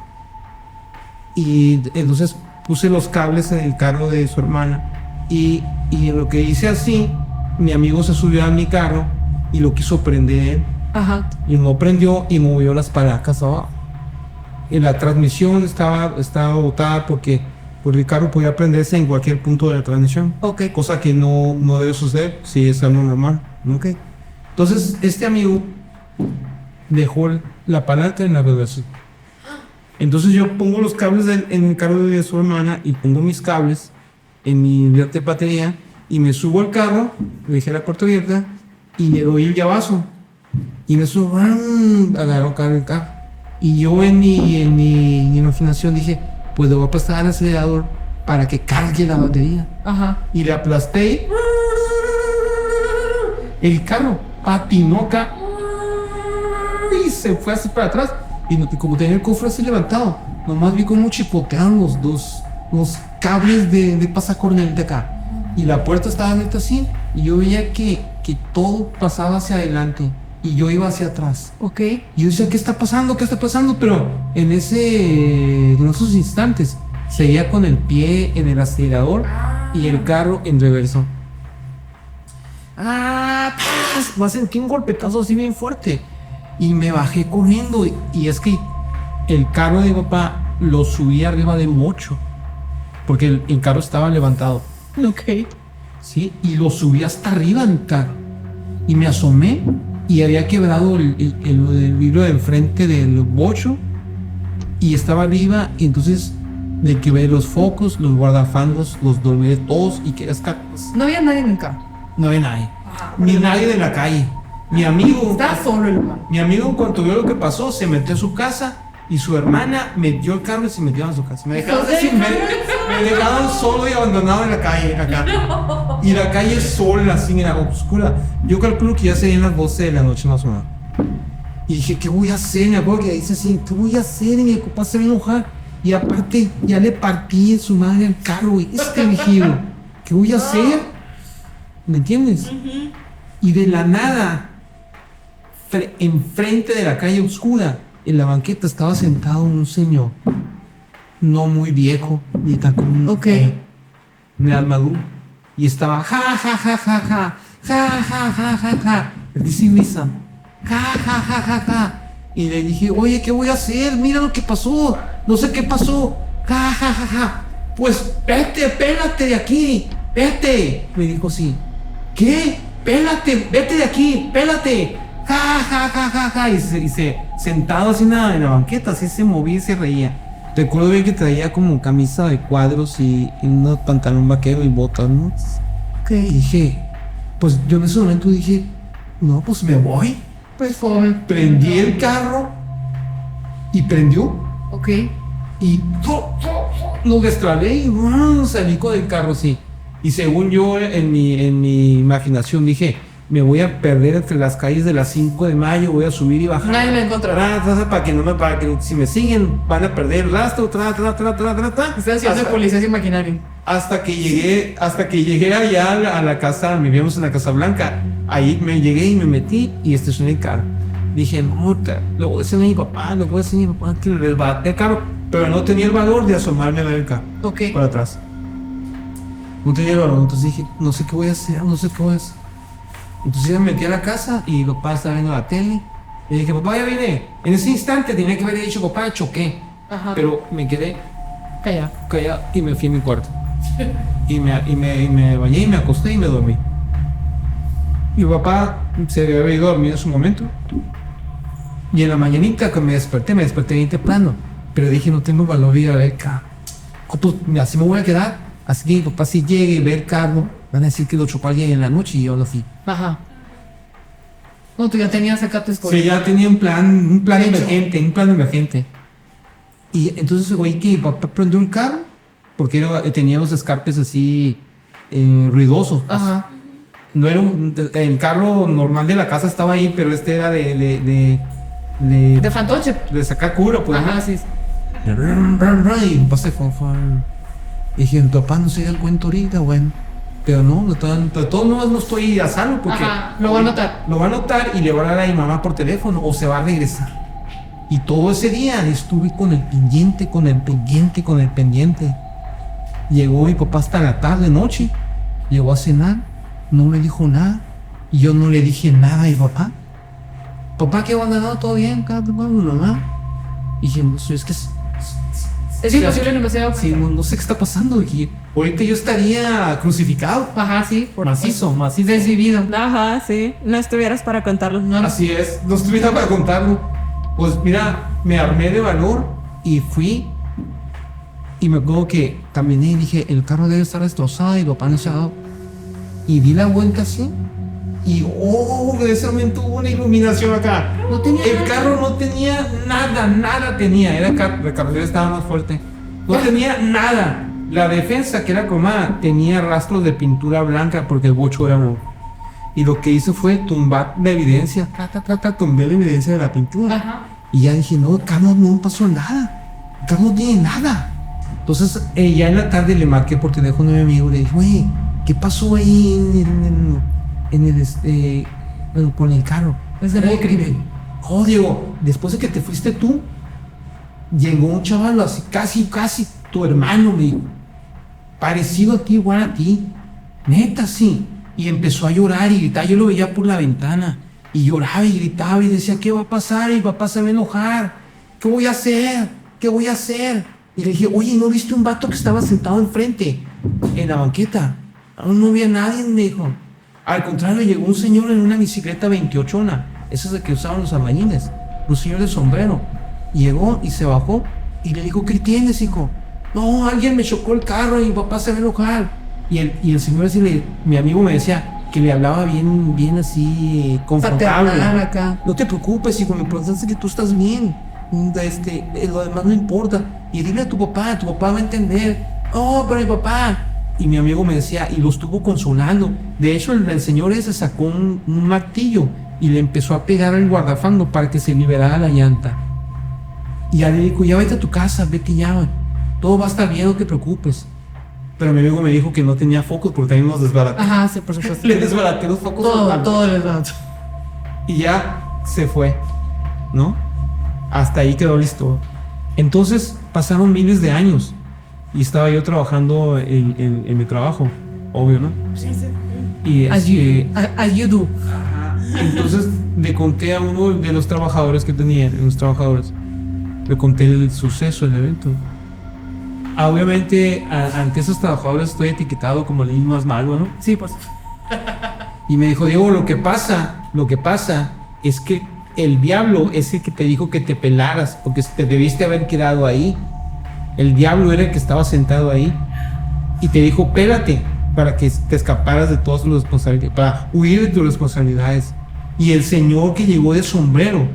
y entonces puse los cables en el carro de su hermana y en lo que hice así, mi amigo se subió a mi carro y lo quiso prender Ajá. y no prendió y movió las palancas abajo. Y la transmisión estaba botada porque el carro podía prenderse en cualquier punto de la transmisión. Ok. Cosa que no debe suceder si es algo normal. Ok. Entonces, este amigo dejó la palanca en la reversa. Entonces yo pongo los cables en el carro de su hermana y pongo mis cables en mi de batería y me subo al carro, le dejé la puerta abierta y le doy el llavazo. Y me subo, agarró el carro. Y yo en mi imaginación dije, pues le voy a pasar al acelerador para que cargue la batería. Ajá. Y le aplasté. El carro patinó acá y se fue así para atrás. Y como tenía el cofre así levantado, nomás vi cómo chipotearon los cables de pasacorriente acá. Y la puerta estaba neta así. Y yo veía que todo pasaba hacia adelante. Y yo iba hacia atrás. Ok. Y yo decía, ¿qué está pasando? ¿Qué está pasando? Pero en esos instantes seguía con el pie en el acelerador y el carro en reverso. Me sentí un golpetazo así bien fuerte. Y me bajé corriendo. Y es que el carro de mi papá lo subí arriba de un bocho. Porque el carro estaba levantado. Ok. Sí, y lo subí hasta arriba del carro. Y me asomé y había quebrado el vidrio de enfrente del bocho. Y estaba arriba. Y entonces le quebré los focos, los guardafandos, los doblé todos y quería escapar. No había nadie en el carro. No había nadie. Ni nadie de la calle. Mi amigo. Estaba solo el hermano. Mi amigo, en cuanto vio lo que pasó, se metió a su casa y su hermana metió el carro y se metió a su casa. Me dejaron solo y abandonado en la calle acá. Y la calle sola, así, era oscura. Yo calculo que ya serían las 12 de la noche más o menos. Y dije, ¿qué voy a hacer? Me acuerdo que dice así, ¿qué voy a hacer? Y mi papá se va a enojar. Y aparte, ya le partí en su madre el carro, güey. Viejillo. ¿Qué voy a hacer? ¿Me entiendes? Y de la nada, enfrente de la calle oscura, en la banqueta estaba sentado un señor, no muy viejo, ni tan como Ok. de armadura, y estaba ja ja ja ja ja ja ja ja ja ja, dice risa, ja ja ja ja ja, y le dije, oye, ¿qué voy a hacer? Mira lo que pasó, no sé qué pasó, ja ja ja ja, pues vete, pélate de aquí, vete, me dijo así, ¿qué? Pélate, vete de aquí, pélate. Ja, ja, ja, ja, ja. Y se sentado así en la banqueta, así se movía y se reía. Recuerdo bien que traía como camisa de cuadros y un pantalón vaquero y botas, ¿no? Ok. Y dije, pues yo en ese momento dije, no, pues me voy. Pues joven. Prendí el carro y prendió. Ok. Y lo destrabé y salí con el carro así. Y según yo, en mi imaginación, dije, me voy a perder entre las calles de las 5 de mayo, voy a subir y bajar. Nadie me encontrará. Para que si me siguen, van a perder el rastro, Estoy haciendo policías imaginarios. hasta que llegué allá a la casa, vivíamos en la Casa Blanca. Ahí me llegué y me metí y estacioné el carro. Dije, no, lo voy a decir a mi papá, que les bate el carro. Pero no tenía el valor de asomarme a ver el carro. Ok. Para atrás. No tenía el valor, entonces dije, no sé qué voy a hacer. Entonces me metí a la casa y mi papá estaba viendo la tele. Y dije, papá, ya vine. En ese instante tenía que haber dicho, papá, choqué. Ajá. Pero me quedé Calla. callado y me fui a mi cuarto. y me bañé y me acosté y me dormí. Mi papá se había ido a dormir en su momento. Y en la mañanita que me desperté bien temprano. Pero dije, no tengo valor de ir a ver el carro. Pues, así me voy a quedar. Así que mi papá si llegue y ve el carro, van a decir que lo chocó alguien en la noche y yo lo fui. Ajá. No, tú ya tenías acá tu escuela. Sí, ya tenía un plan De hecho. emergente. Y entonces oí que mi papá prendió un carro porque tenía los escapes así ruidosos. Ajá. No era el carro normal de la casa estaba ahí, pero este era de fantoche. de sacar cura, pues. Ajá, sí. Y mi papá se fue. Y dije, tu papá no se da el cuento ahorita, bueno. Pero no, de todos modos no estoy a salvo porque Ajá, lo va a notar. Lo va a notar y le va a hablar a mi mamá por teléfono o se va a regresar. Y todo ese día estuve con el pendiente. Llegó mi papá hasta la tarde, noche. Llegó a cenar, no me dijo nada. Y yo no le dije nada a mi papá. Papá, ¿qué onda? No, todo bien, mamá. Y dije, no, es que Es imposible demasiado. sí, no sé qué está pasando. Y ahorita yo estaría crucificado. Ajá, sí. Macizo. Desvivido. Ajá, sí. No estuvieras para contarlo. No, Así es, no estuviera para contarlo. Pues mira, me armé de valor y fui. Y me acuerdo que caminé y dije, el carro debe estar destrozado y lo pan se ha dado. Y di la vuelta así. Y de ese momento hubo una iluminación acá. No tenía El nada. carro no tenía nada tenía. La carrocería estaba más fuerte. No tenía nada. La defensa, que era cromada, tenía rastros de pintura blanca porque el bocho era nuevo. Y lo que hice fue tumbar la evidencia. Tumbé la evidencia de la pintura. Ajá. Y ya dije, no, Carlos no pasó nada. Carlos no tiene nada. Entonces, ya en la tarde le marqué por teléfono a mi amigo y le dije, oye, ¿qué pasó ahí con el carro? Es de muy crimen. Oh, Diego, después de que te fuiste tú, llegó un chaval así, casi tu hermano, me dijo. Parecido a ti, igual a ti. Neta, sí. Y empezó a llorar y gritar. Yo lo veía por la ventana. Y lloraba y gritaba y decía, ¿qué va a pasar? Y mi papá se va a enojar. ¿Qué voy a hacer? Y le dije, oye, ¿no viste un vato que estaba sentado enfrente? En la banqueta. No había nadie, me dijo. Al contrario, llegó un señor en una bicicleta 28ona. Esas de que usaban los albañiles. Un señor de sombrero. Llegó y se bajó. Y le dijo, ¿qué tienes, hijo? No, alguien me chocó el carro y mi papá se va a enojar. Y el señor así, mi amigo me decía que le hablaba bien así, confortable. Paternal acá. No te preocupes, hijo, lo importante es que tú estás bien. Lo demás no importa. Y dile a tu papá va a entender. Oh, pero mi papá. Y mi amigo me decía, y lo estuvo consolando. De hecho, el señor ese sacó un martillo y le empezó a pegar al guardafango para que se liberara la llanta. Y ya le dijo, ya vete a tu casa, vete ya. Todo va a estar bien, no te preocupes. Pero mi amigo me dijo que no tenía focos porque también los desbaraté. Ajá, sí, por supuesto. Le desbaraté los focos. Todo el rato. Y ya se fue, ¿no? Hasta ahí quedó listo. Entonces pasaron miles de años y estaba yo trabajando en mi trabajo, obvio, ¿no? Y As you do. entonces le conté a uno de los trabajadores que tenía, le conté el suceso, el evento. Obviamente ante esos trabajadores estoy etiquetado como el niño más malo, ¿no? Sí, pues. Y me dijo, Diego, lo que pasa es que el diablo es el que te dijo que te pelaras, porque te debiste haber quedado ahí. El diablo era el que estaba sentado ahí y te dijo, pélate para que te escaparas de todas tus responsabilidades, para huir de tus responsabilidades. Y el señor que llegó de sombrero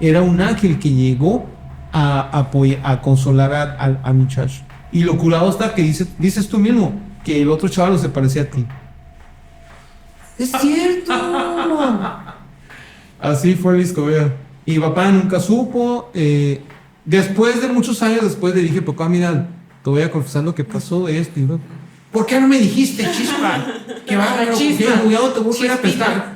era un ángel que llegó a consolar al muchacho. Y lo curado está que dices tú mismo que el otro chaval se parecía a ti. ¡Es cierto! Así fue Luis Escobedo. Y papá nunca supo. Después de muchos años después le dije, papá, mira, te voy a confesar lo que pasó esto. Y, ¿por qué no me dijiste, chispa? Que va a Chispa. ya no te voy a ir a Chispita. prestar.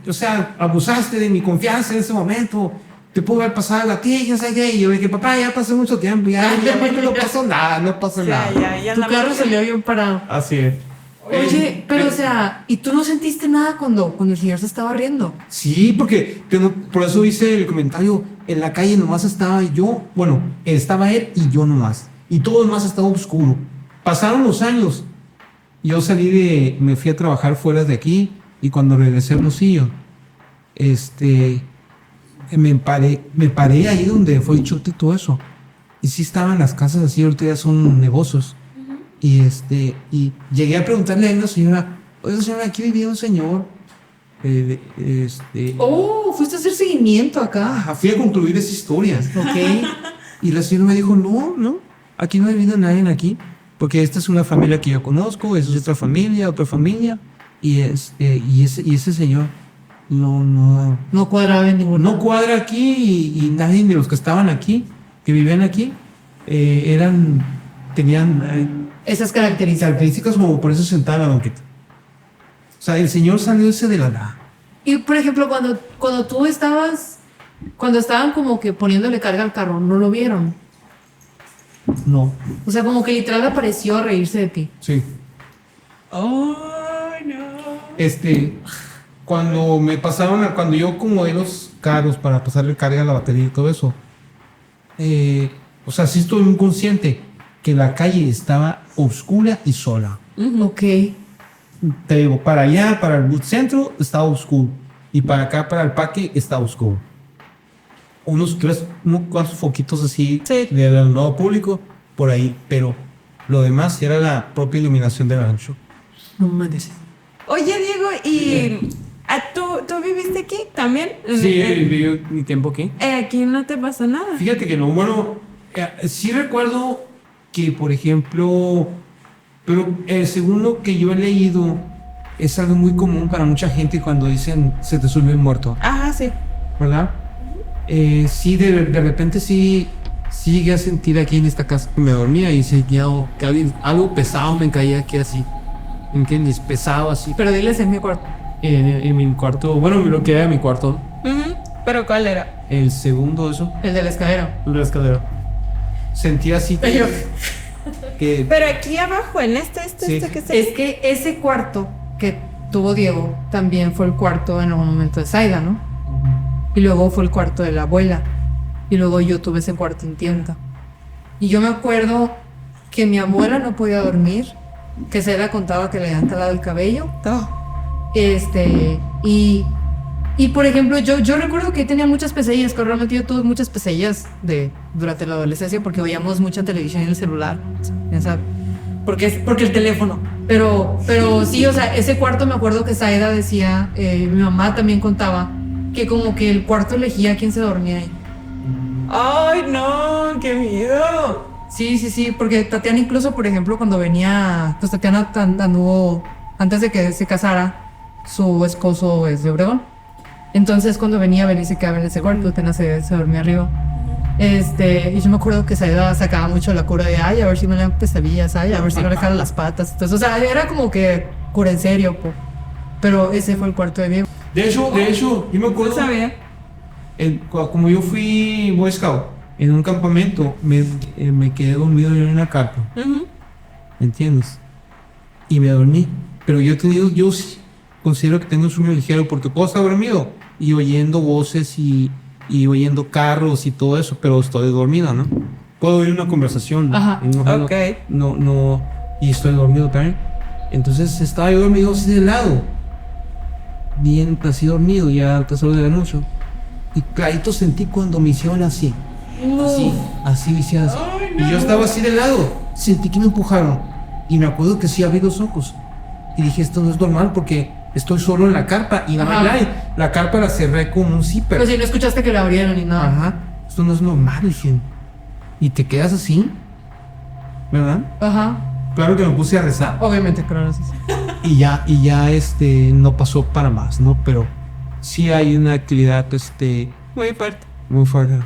O sea, abusaste de mi confianza en ese momento. Te pudo haber pasado la tía, ya sé qué. Y yo dije, papá, ya pasó mucho tiempo. Ya no pasó nada, no pasó O sea, nada. ya Tu la carro salió bien parado. Así es. Oye, pero o sea, ¿y tú no sentiste nada cuando el señor se estaba riendo? Sí, porque por eso hice el comentario. En la calle nomás estaba yo, bueno, estaba él y yo nomás. Y todo demás estaba oscuro. Pasaron los años. Yo me fui a trabajar fuera de aquí. Y cuando regresé a Hermosillo, me paré ahí donde fue el chute y todo eso. Y sí estaban las casas así, ahorita ya son negocios. Y llegué a preguntarle a una señora, oye señora, aquí vivía un señor. Fuiste a hacer seguimiento acá. Fui a concluir esa historia. Ok. Y la señora me dijo, no, aquí no ha vivido nadie aquí, porque esta es una familia que yo conozco, esa es otra familia, y ese señor No cuadraba en ningún no cuadra aquí, y nadie de los que estaban aquí, que vivían aquí, tenían esas características. como por eso sentaba la banqueta. O sea, el señor salió ese de la nada. Y por ejemplo, cuando tú estabas, cuando estaban como que poniéndole carga al carro, ¿no lo vieron? No. O sea, como que literal apareció a reírse de ti. Sí. ¡Ay, no! Cuando yo acomodé los carros para pasarle carga a la batería y todo eso, o sea, sí estoy muy consciente que la calle estaba oscura y sola. Ok. Te digo, para allá, para el centro, estaba oscuro. Y para acá, para el parque, estaba oscuro. Unos cuantos foquitos así Sí. del nuevo público, por ahí. Pero lo demás era la propia iluminación del rancho. No me dices. Oye, Diego, ¿y tú viviste aquí también? Sí, viví mi tiempo aquí. Aquí no te pasó nada. Fíjate que no, bueno, sí recuerdo que, por ejemplo, pero según lo que yo he leído, es algo muy común para mucha gente cuando dicen se te subió el muerto, Ajá, sí. ¿verdad? Sí, de repente sí llegué a sentir aquí en esta casa que me dormía y sentía que algo pesado me caía aquí así, ¿entiendes? Pesado así. Pero diles en mi cuarto. En mi cuarto, bueno, lo que era mi cuarto, Ujú. ¿Pero cuál era? el segundo, eso, El de la escalera. la escalera. Sentía así Pero que Pero aquí abajo, en Sí. que es que ese cuarto que tuvo Diego también fue el cuarto en algún momento de Zaida, ¿no? Y luego fue el cuarto de la abuela. Y luego yo tuve ese cuarto en tienda. Y yo me acuerdo que mi abuela no podía dormir, que Zaida contaba que le habían talado el cabello. Y por ejemplo, yo recuerdo que tenía muchas pesadillas, que realmente yo tuve muchas pesadillas durante la adolescencia porque veíamos mucha televisión en el celular, ya sabes, porque el teléfono. Pero sí, o sea, ese cuarto me acuerdo que Zaida decía, mi mamá también contaba, que como que el cuarto elegía a quién se dormía ahí. ¡Ay, no! ¡Qué miedo! Sí, porque Tatiana incluso, por ejemplo, cuando venía, pues Tatiana anduvo, antes de que se casara, su esposo es de Obregón. Entonces cuando venía y se quedaba en ese cuarto, Tatiana se dormía arriba. Y yo me acuerdo que Saida sacaba mucho la cura de, ay, a ver si no le dan pesadillas, ay, a ver si no le jalan las patas. Entonces, o sea, era como que cura en serio, po. Pero ese fue el cuarto de Diego. De hecho, yo me No acuerdo, sabía. como yo fui Boy Scout, en un campamento, me quedé dormido yo en una carpa, Ujú. ¿entiendes? Y me dormí. Pero yo sí considero que tengo un sueño ligero porque puedo estar dormido y oyendo voces y oyendo carros y todo eso, pero estoy dormido, ¿no? Puedo oír una conversación. Ajá. No, Ok. no, y estoy dormido también. Entonces estaba yo dormido así de lado, bien así dormido, ya a altas horas de la noche. Y clarito sentí cuando me hicieron así. Así me hicieron así. Y yo estaba así de lado, sentí que me empujaron. Y me acuerdo que sí abrí los ojos. Y dije, esto no es normal porque estoy solo en la carpa. Y la carpa la cerré con un zipper. Pero si no escuchaste que la abrieron ni nada. Ajá, esto no es normal, dije. Y te quedas así, ¿verdad? Ajá. Claro que me puse a rezar. Obviamente, claro, sí. Y ya no pasó para más, ¿no? Pero sí hay una actividad, Muy fuerte. muy fuerte.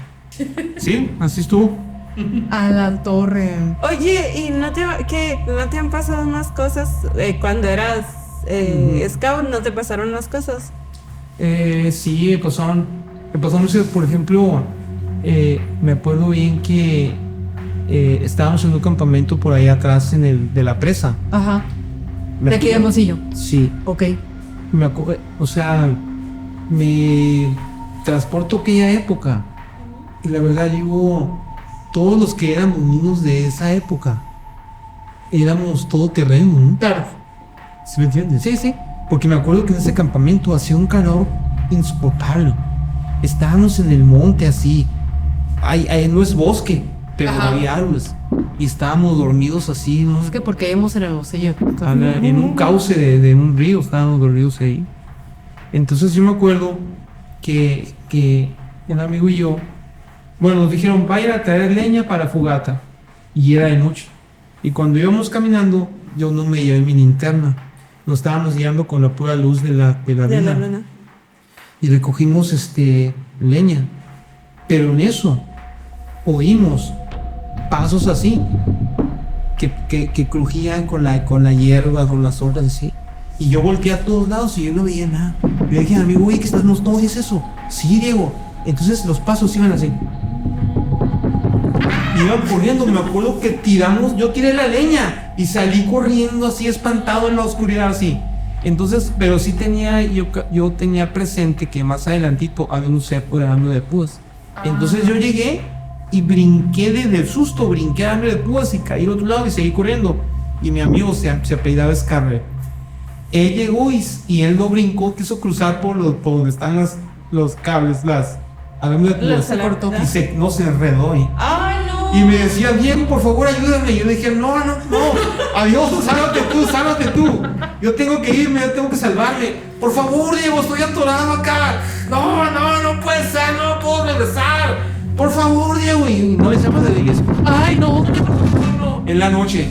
Sí, así estuvo. A la torre. Oye, ¿y no te han pasado unas cosas cuando eras scout? ¿No te pasaron unas cosas? Sí, me pasaron muchas, por ejemplo, me acuerdo bien que estábamos en un campamento por ahí atrás de la presa. Ajá. De aquí de Hermosillo. Sí, Ok. o sea, me transporto a aquella época. Y la verdad, todos los que éramos niños de esa época, éramos todoterreno, ¿no? Claro. ¿Sí me entiendes? Sí. Porque me acuerdo que en ese campamento hacía un calor insoportable. estábamos en el monte así. No es bosque, pero Ajá. había árboles. Y estábamos dormidos así, ¿no? Es que porque íbamos en el bolsillo. En un cauce de un río, estábamos dormidos ahí. Entonces yo me acuerdo que un amigo y yo, bueno, nos dijeron, vayan a traer leña para la fogata. Y era de noche. Y cuando íbamos caminando, yo no me llevé mi linterna. Nos estábamos guiando con la pura luz de la De la luna. luna. Y recogimos leña. Pero en eso oímos pasos así que crujían con la hierba, con las hojas así. Y yo volteé a todos lados y yo no veía nada. Le dije a mi amigo, oye, ¿qué estás? No oyes eso. Sí, Diego. Entonces los pasos iban así. Iban corriendo, me acuerdo que yo tiré la leña y salí corriendo así espantado en la oscuridad así. Entonces, pero sí yo tenía presente que más adelantito había un cerco de hambre de púas. Entonces yo llegué y brinqué del susto, brinqué de hambre de púas y caí al otro lado y seguí corriendo. Y mi amigo se apellidaba Scarlett. Él llegó y él no brincó, quiso cruzar por donde están los cables, alambre de púas. Se cortó. Y no se enredó. ¡Ay, no! Y me decía, Diego, por favor, ayúdame. Y yo le dije, no. Adiós, sálvate tú. Yo tengo que irme, yo tengo que salvarme. Por favor, Diego, estoy atorado acá. No puede ser, no puedo regresar. Por favor, Diego. Y no le llamas de la iglesia. Ay, no. En la noche,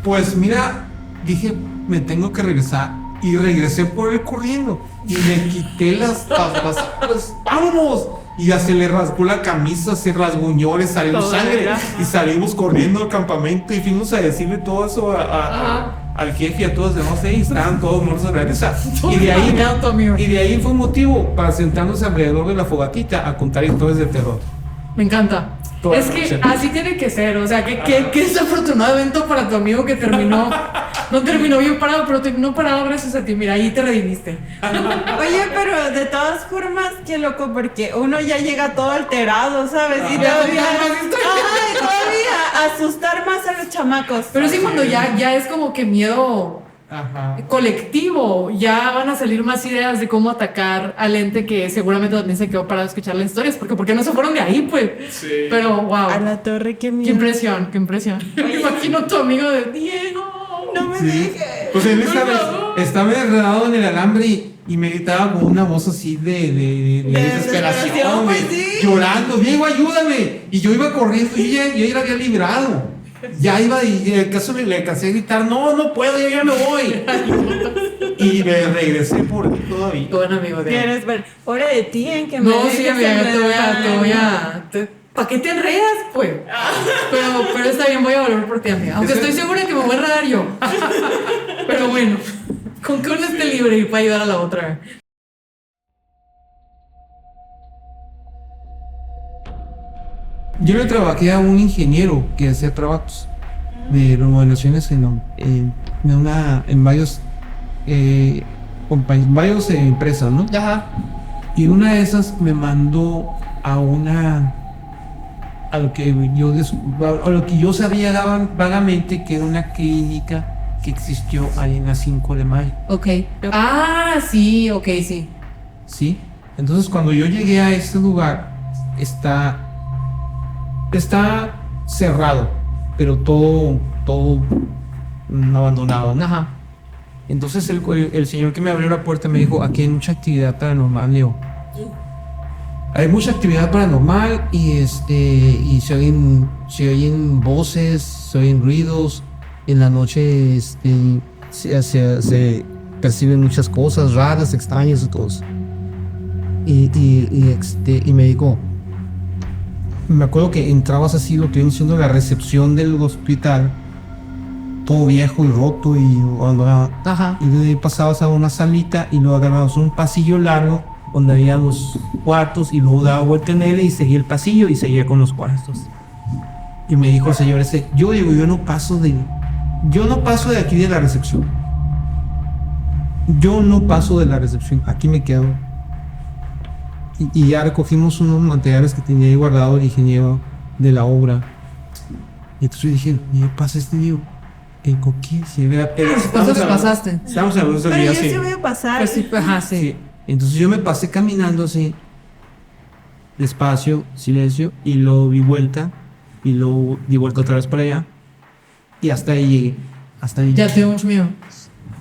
pues mira, dije, me tengo que regresar. Y regresé por él corriendo. Y me quité las tapas. Pues, ¡vámonos! Y ya se le rasgó la camisa, se rasguñó, le salió sangre. Y salimos corriendo al campamento y fuimos a decirle todo eso al jefe y a todos los demás. Y estaban todos muertos de risa. Y de ahí fue un motivo para sentarnos alrededor de la fogatita a contar historias de terror. Me encanta. Toda Es la que noche. así tiene que ser. O sea, qué desafortunado evento para tu amigo que terminó. No terminó bien parado, pero terminó parado gracias a ti. Mira, ahí te redimiste. Oye, pero de todas formas, qué loco, porque uno ya llega todo alterado, ¿sabes? Y todavía, todavía asustar más a los chamacos. Pero sí, cuando ya es como que miedo Ajá. colectivo, ya van a salir más ideas de cómo atacar al ente que seguramente también se quedó parado a escuchar las historias, porque no se fueron de ahí, pues. Sí. Pero, wow. A la torre, qué Qué miedo. impresión, qué impresión. Me imagino a tu amigo de Diego. No me Sí. dejes. Pues él Por favor. estaba enredado en el alambre y me gritaba con una voz así de desesperación, desesperación, pues sí. llorando, Diego, ayúdame. Y yo iba corriendo y yo ya había librado. Ya iba y en el caso le alcancé a gritar, no puedo, yo ya me voy. Y me regresé por él todavía. Qué buen amigo de ¿Quieres ver? Hora de ti en que me No, dejes sí, amiga, enredar. te voy a. ¿Para qué te enredas, pues? Pero está bien, voy a volver por ti, amiga. Aunque estoy segura que me voy a enredar yo. Pero bueno, con que uno esté libre y para ayudar a la otra. Yo le trabajé a un ingeniero que hacía trabajos de remodelaciones en varios varios empresas, ¿no? Ajá. Y una de esas me mandó a lo que yo sabía vagamente que era una clínica que existió ahí en la 5 de mayo, Ok. Ah, sí, ok, sí. ¿sí? Entonces cuando yo llegué a este lugar, está cerrado, pero todo abandonado, ¿no? Ajá. Entonces el señor que me abrió la puerta me dijo, aquí hay mucha actividad paranormal, Leo. Hay mucha actividad paranormal y se oyen voces, se oyen ruidos. En la noche se perciben muchas cosas raras, extrañas y cosas. Y me dijo, me acuerdo que entrabas así, lo que viene siendo la recepción del hospital, todo viejo y roto y abandonado. Ajá. Y de ahí pasabas a una salita y luego agarrabas un pasillo largo donde había los cuartos y luego daba vuelta en él y seguía el pasillo y seguía con los cuartos. Y me dijo el señor ese, yo no paso de aquí de la recepción. Yo no paso de la recepción, aquí me quedo. Y ya recogimos unos materiales que tenía ahí guardado el ingeniero de la obra. Y entonces dije, ¿qué pasa Diego? ¿Con quién? ¿Cuántos pasaste? Estamos hablando de Pero yo sí. sí voy a pasar. Pues sí, ajá, sí. Sí. Entonces yo me pasé caminando así despacio, silencio, y luego di vuelta, y luego di vuelta otra vez para allá, y hasta ahí llegué. Hasta ahí. Ya te dio mucho miedo.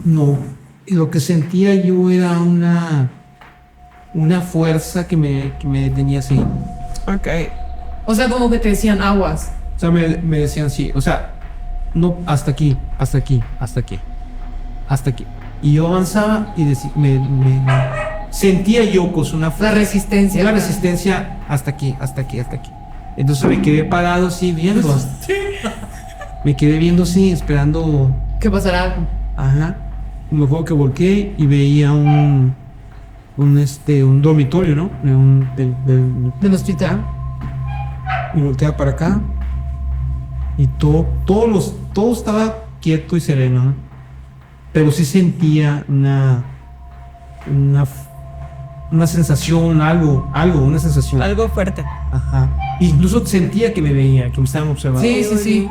No, y lo que sentía yo era una fuerza que me detenía así. Ok. O sea, como que te decían aguas. O sea, me decían sí, o sea, no, hasta aquí, hasta aquí, hasta aquí, hasta aquí. Y yo avanzaba y sentía yo pues una La resistencia. una resistencia hasta aquí, hasta aquí, hasta aquí. Entonces me quedé parado así viendo. Me quedé viendo así, esperando. ¿Qué pasará? Ajá. Me acuerdo que volteé y veía un dormitorio, ¿no? Del hospital. Y volteaba para acá. Y todo estaba quieto y sereno, ¿no? Pero sí sentía una sensación, una sensación. Algo fuerte. Ajá. Incluso sentía que me veía, que me estaban observando. Sí.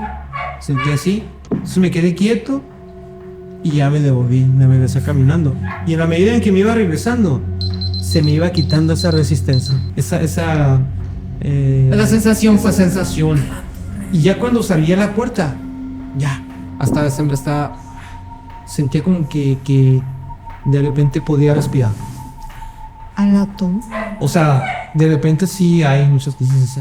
Sentía así. Entonces me quedé quieto y ya me regresé caminando. Y en la medida en que me iba regresando, se me iba quitando esa resistencia. La sensación fue sensación. Y ya cuando salía a la puerta, ya, hasta siempre estaba. Sentía como que de repente podía respirar. O sea, de repente sí hay muchas cosas.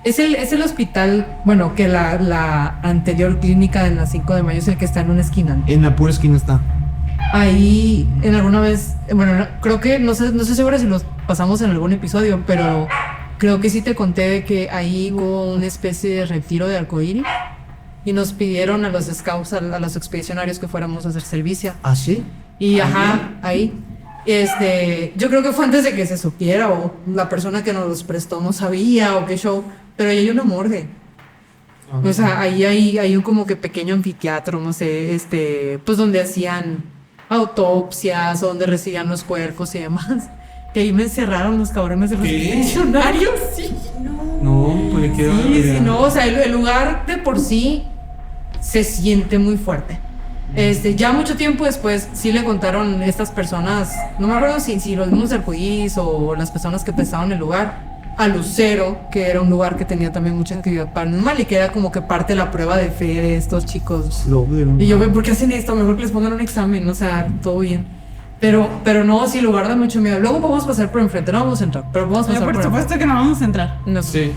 Es el hospital, bueno, que la anterior clínica de la 5 de mayo es el que está en una esquina. En la pura esquina está. Ahí, en alguna vez, bueno, creo que, no sé segura si los pasamos en algún episodio, pero creo que sí te conté de que ahí hubo una especie de retiro de arcoíris y nos pidieron a los scouts, a los expedicionarios que fuéramos a hacer servicio. ¿Ah, sí? Y ahí. Yo creo que fue antes de que se supiera, o la persona que nos los prestó no sabía, o qué show, pero ahí hay una morgue. O sea, ahí hay un como que pequeño anfiteatro, no sé, pues donde hacían autopsias, o donde recibían los cuerpos y demás. Que ahí me encerraron los cabrones de los expedicionarios, sí. No, pues le quedó. Sí, no, o sea, el lugar de por sí se siente muy fuerte. Ya mucho tiempo después sí le contaron estas personas, no me acuerdo si los mismos arcoíris o las personas que prestaban el lugar, a Lucero, que era un lugar que tenía también mucha actividad paranormal y que era como que parte de la prueba de fe de estos chicos. Y yo, ¿por qué hacen esto? Mejor que les pongan un examen, o sea, todo bien. Pero no, sí, lugar da mucho miedo. Luego podemos pasar por enfrente, no vamos a entrar, pero podemos pasar por supuesto que no vamos a entrar. No sé. Sí.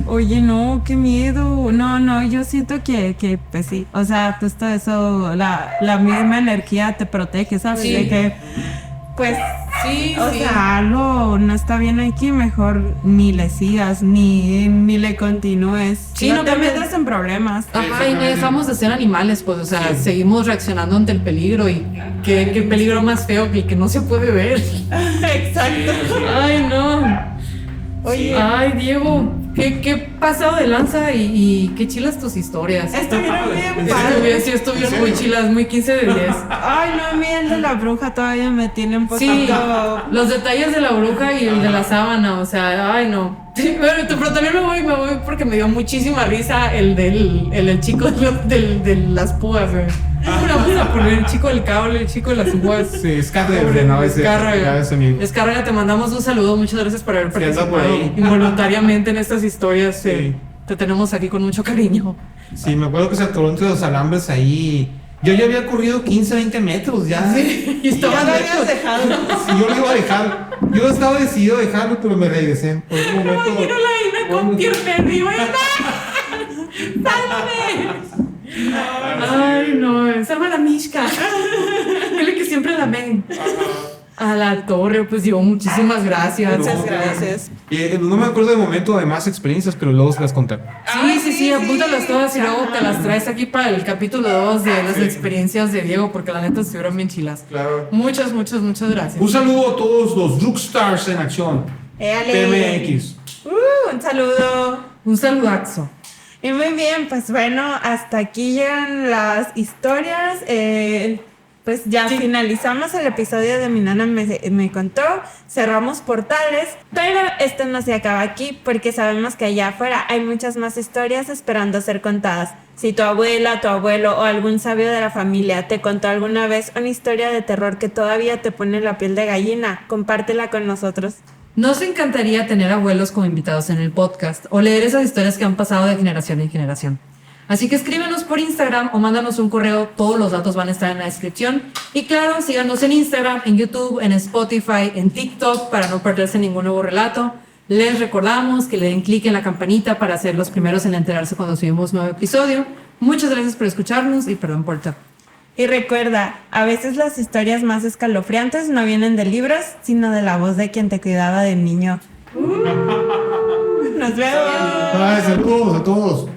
Oye, no, qué miedo. No, yo siento que pues sí. O sea, pues todo eso, la misma energía te protege, ¿sabes? Sí. De que, pues, Sí, o sea, algo no está bien aquí, mejor ni le sigas, ni le continúes. Sí, no no, te porque- metas en problemas. Ajá, y no dejamos de ser animales, pues, o sea, seguimos reaccionando ante el peligro y qué peligro más feo que el que no se puede ver. Exacto. Ay, no. Oye, Ay, Diego, qué pasado de lanza y qué chilas tus historias. estuvieron bien padres. Sí, estuvieron muy chilas, muy 15 de 10. Ay, no, a mí el de la bruja todavía me tiene un poquito. Sí, los detalles de la bruja y el de la sábana, o sea, ay no. Sí, pero también me voy porque me dio muchísima risa el del chico de las púas, güey. Vamos a poner el chico del cable, el chico de las púas. Sí, Escárraga, no, Escárraga, te mandamos un saludo, muchas gracias por haber Sí, anda por participado ahí. involuntariamente en estas historias. Sí. Te tenemos aquí con mucho cariño. Sí, me acuerdo que se atoró entre los alambres ahí. Yo ya había corrido 15, 20 metros ya. Sí, y estaba Ya lo lejos. habías dejado. Sí, yo lo iba a dejar. Yo estaba decidido a dejarlo, pero me regresé. Por un momento. Imagino la Ina con pierna arriba. ¡Sálvame! Ay, no, salva la Mishka. Dile que siempre la ven. A la torre, pues Diego, muchísimas gracias. Muchas gracias. No me acuerdo de momento de más experiencias, pero luego se las conté. Sí, apúntalas todas y luego te las traes aquí para el capítulo 2 de las experiencias de Diego, porque la neta estuvieron bien chilas. Claro. Muchas gracias. Un saludo a todos los Rookstars en acción. Éale. PMX. Un saludo. Un saludazo. Y muy bien, pues bueno, hasta aquí llegan las historias. Pues ya finalizamos el episodio de Mi Nana me contó, cerramos portales, pero esto no se acaba aquí porque sabemos que allá afuera hay muchas más historias esperando ser contadas. Si tu abuela, tu abuelo o algún sabio de la familia te contó alguna vez una historia de terror que todavía te pone la piel de gallina, compártela con nosotros. Nos encantaría tener abuelos como invitados en el podcast o leer esas historias que han pasado de generación en generación. Así que escríbenos por Instagram o mándanos un correo, todos los datos van a estar en la descripción. Y claro, síganos en Instagram, en YouTube, en Spotify, en TikTok para no perderse ningún nuevo relato. Les recordamos que le den clic en la campanita para ser los primeros en enterarse cuando subimos nuevo episodio. Muchas gracias por escucharnos y perdón por todo. Y recuerda, a veces las historias más escalofriantes no vienen de libros, sino de la voz de quien te cuidaba de niño. Nos vemos. Ay, saludos a todos.